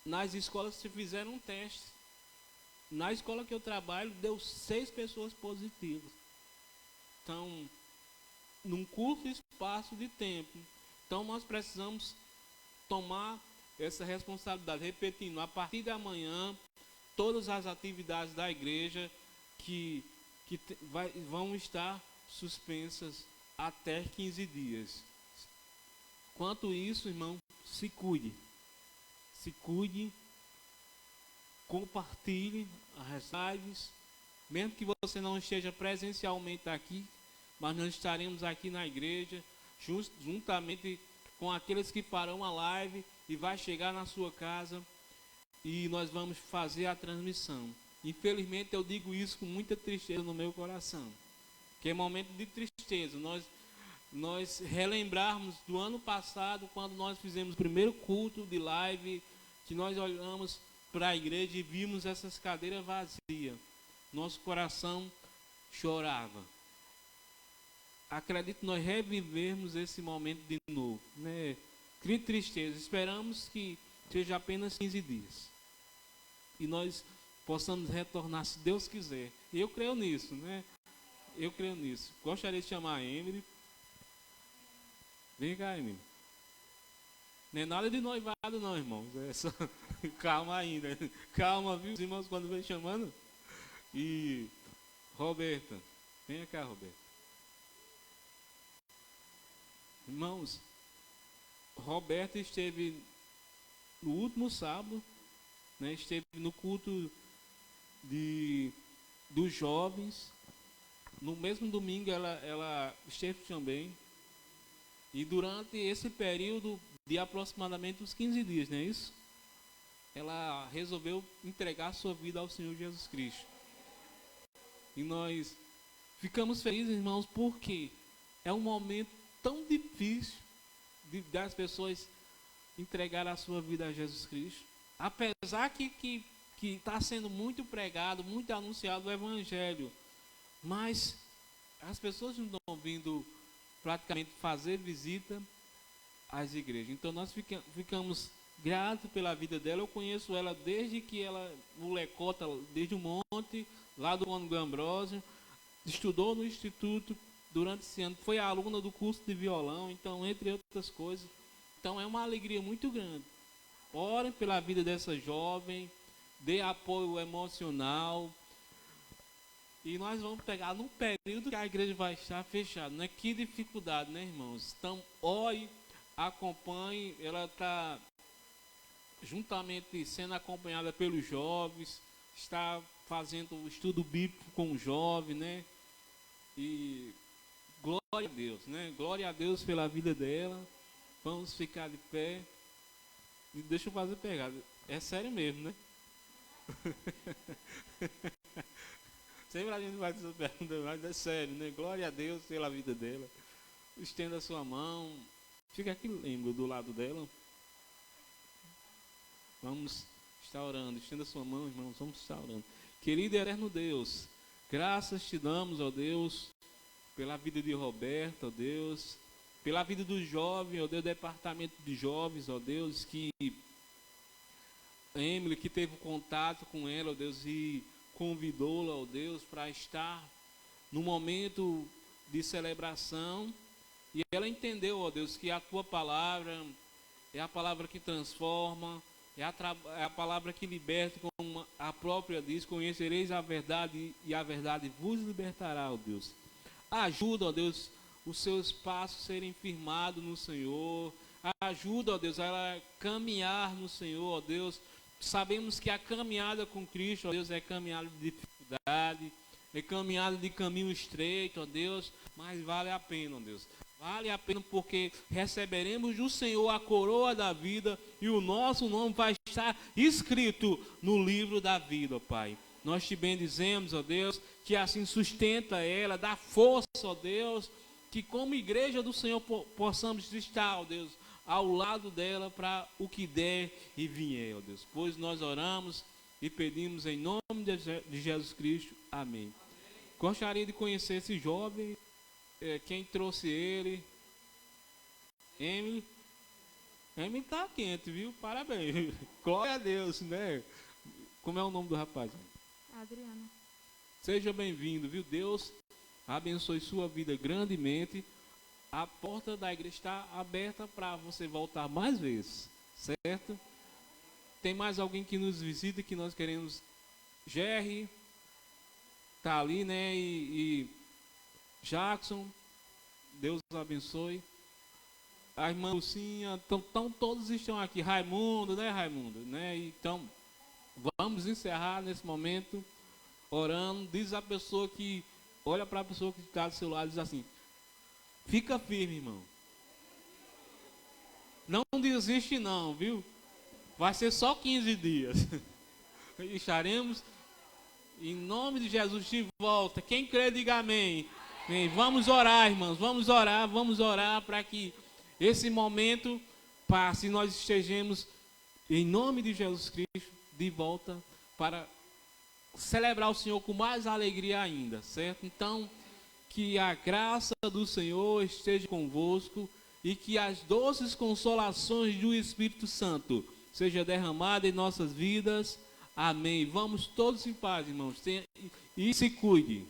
nas escolas se fizeram um teste. Na escola que eu trabalho, deu 6 pessoas positivas. Então, num curto espaço de tempo. Então, nós precisamos tomar essa responsabilidade. Repetindo, a partir de amanhã, todas as atividades da igreja vão estar suspensas até 15 dias. Quanto isso, irmão, se cuide. Se cuide, compartilhe as lives, mesmo que você não esteja presencialmente aqui, mas nós estaremos aqui na igreja, juntamente com aqueles que farão a live e vai chegar na sua casa e nós vamos fazer a transmissão. Infelizmente eu digo isso com muita tristeza no meu coração, que é momento de tristeza. Nós relembrarmos do ano passado, quando nós fizemos o primeiro culto de live, que nós olhamos para a igreja e vimos essas cadeiras vazias. Nosso coração chorava. Acredito que nós revivermos esse momento de novo, né? Que tristeza. Esperamos que seja apenas 15 dias. E nós possamos retornar, se Deus quiser. E eu creio nisso, né? Eu creio nisso. Gostaria de chamar a Emily. Vem cá, Emily. Não é nada de noivado não, irmãos. É só... Calma ainda. Calma, viu, os irmãos, quando vem chamando. E Roberta. Vem cá, Roberta. Irmãos, Roberta esteve no último sábado, né, esteve no culto dos jovens. No mesmo domingo ela esteve também. E durante esse período de aproximadamente uns 15 dias, não é isso? Ela resolveu entregar sua vida ao Senhor Jesus Cristo. E nós ficamos felizes, irmãos, porque é um momento tão difícil das pessoas entregar a sua vida a Jesus Cristo. Apesar que está sendo muito pregado, muito anunciado o Evangelho, mas as pessoas não estão vindo praticamente fazer visita às igrejas. Então nós ficamos gratos pela vida dela. Eu conheço ela desde que ela, molecota, desde o monte, lá do Mônico Ambrósio, estudou no instituto durante esse ano, foi aluna do curso de violão, então, entre outras coisas. Então é uma alegria muito grande. Orem pela vida dessa jovem, dê apoio emocional. E nós vamos pegar num período que a igreja vai estar fechada, né? Que dificuldade, né, irmãos? Então, ore, acompanhe. Ela está juntamente sendo acompanhada pelos jovens, está fazendo o estudo bíblico com o jovem, né? E glória a Deus, né? Glória a Deus pela vida dela. Vamos ficar de pé. E deixa eu fazer pegada. É sério mesmo, né? Sempre a gente faz essa pergunta, mas é sério, né? Glória a Deus pela vida dela. Estenda a sua mão. Fica aqui, lembra, do lado dela. Vamos estar orando. Estenda a sua mão, irmãos. Vamos estar orando. Querido e eterno Deus, graças te damos, ó Deus, pela vida de Roberto, ó Deus, pela vida dos jovens, ó Deus, departamento de jovens, ó Deus, que Emily, que teve contato com ela, ó Deus, e convidou-la, ó Deus, para estar no momento de celebração. E ela entendeu, ó Deus, que a tua palavra é a palavra que transforma, É a palavra que liberta, como a própria diz, conhecereis a verdade e a verdade vos libertará, ó Deus. Ajuda, ó Deus, os seus passos serem firmados no Senhor. Ajuda, ó Deus, a ela caminhar no Senhor, ó Deus. Sabemos que a caminhada com Cristo, ó Deus, é caminhada de dificuldade, é caminhada de caminho estreito, ó Deus, mas vale a pena, ó Deus. Vale a pena porque receberemos do Senhor a coroa da vida e o nosso nome vai estar escrito no livro da vida, ó Pai. Nós te bendizemos, ó Deus, que assim sustenta ela, dá força, ó Deus, que como igreja do Senhor possamos estar, ó Deus, ao lado dela para o que der e vier, ó Deus. Pois nós oramos e pedimos em nome de Jesus Cristo. Amém. Gostaria de conhecer esse jovem, quem trouxe ele. Emily tá quente, viu? Parabéns. Glória a Deus, né? Como é o nome do rapaz? Adriana. Seja bem-vindo, viu? Deus abençoe sua vida grandemente. A porta da igreja está aberta para você voltar mais vezes, certo? Tem mais alguém que nos visita que nós queremos? Jerry tá ali, né? E Jackson, Deus abençoe. A irmã Lucinha, todos estão aqui. Raimundo, né? Então, vamos encerrar nesse momento orando. Diz a pessoa que, olha para a pessoa que está do seu lado e diz assim: fica firme, irmão. Não desiste não, viu? Vai ser só 15 dias. Estaremos em nome de Jesus de volta. Quem crê, diga amém. Amém. Vamos orar, irmãos. Vamos orar para que esse momento passe e nós estejamos em nome de Jesus Cristo de volta para celebrar o Senhor com mais alegria ainda, certo? Então, que a graça do Senhor esteja convosco e que as doces consolações do Espírito Santo seja derramada em nossas vidas. Amém. Vamos todos em paz, irmãos. E se cuide.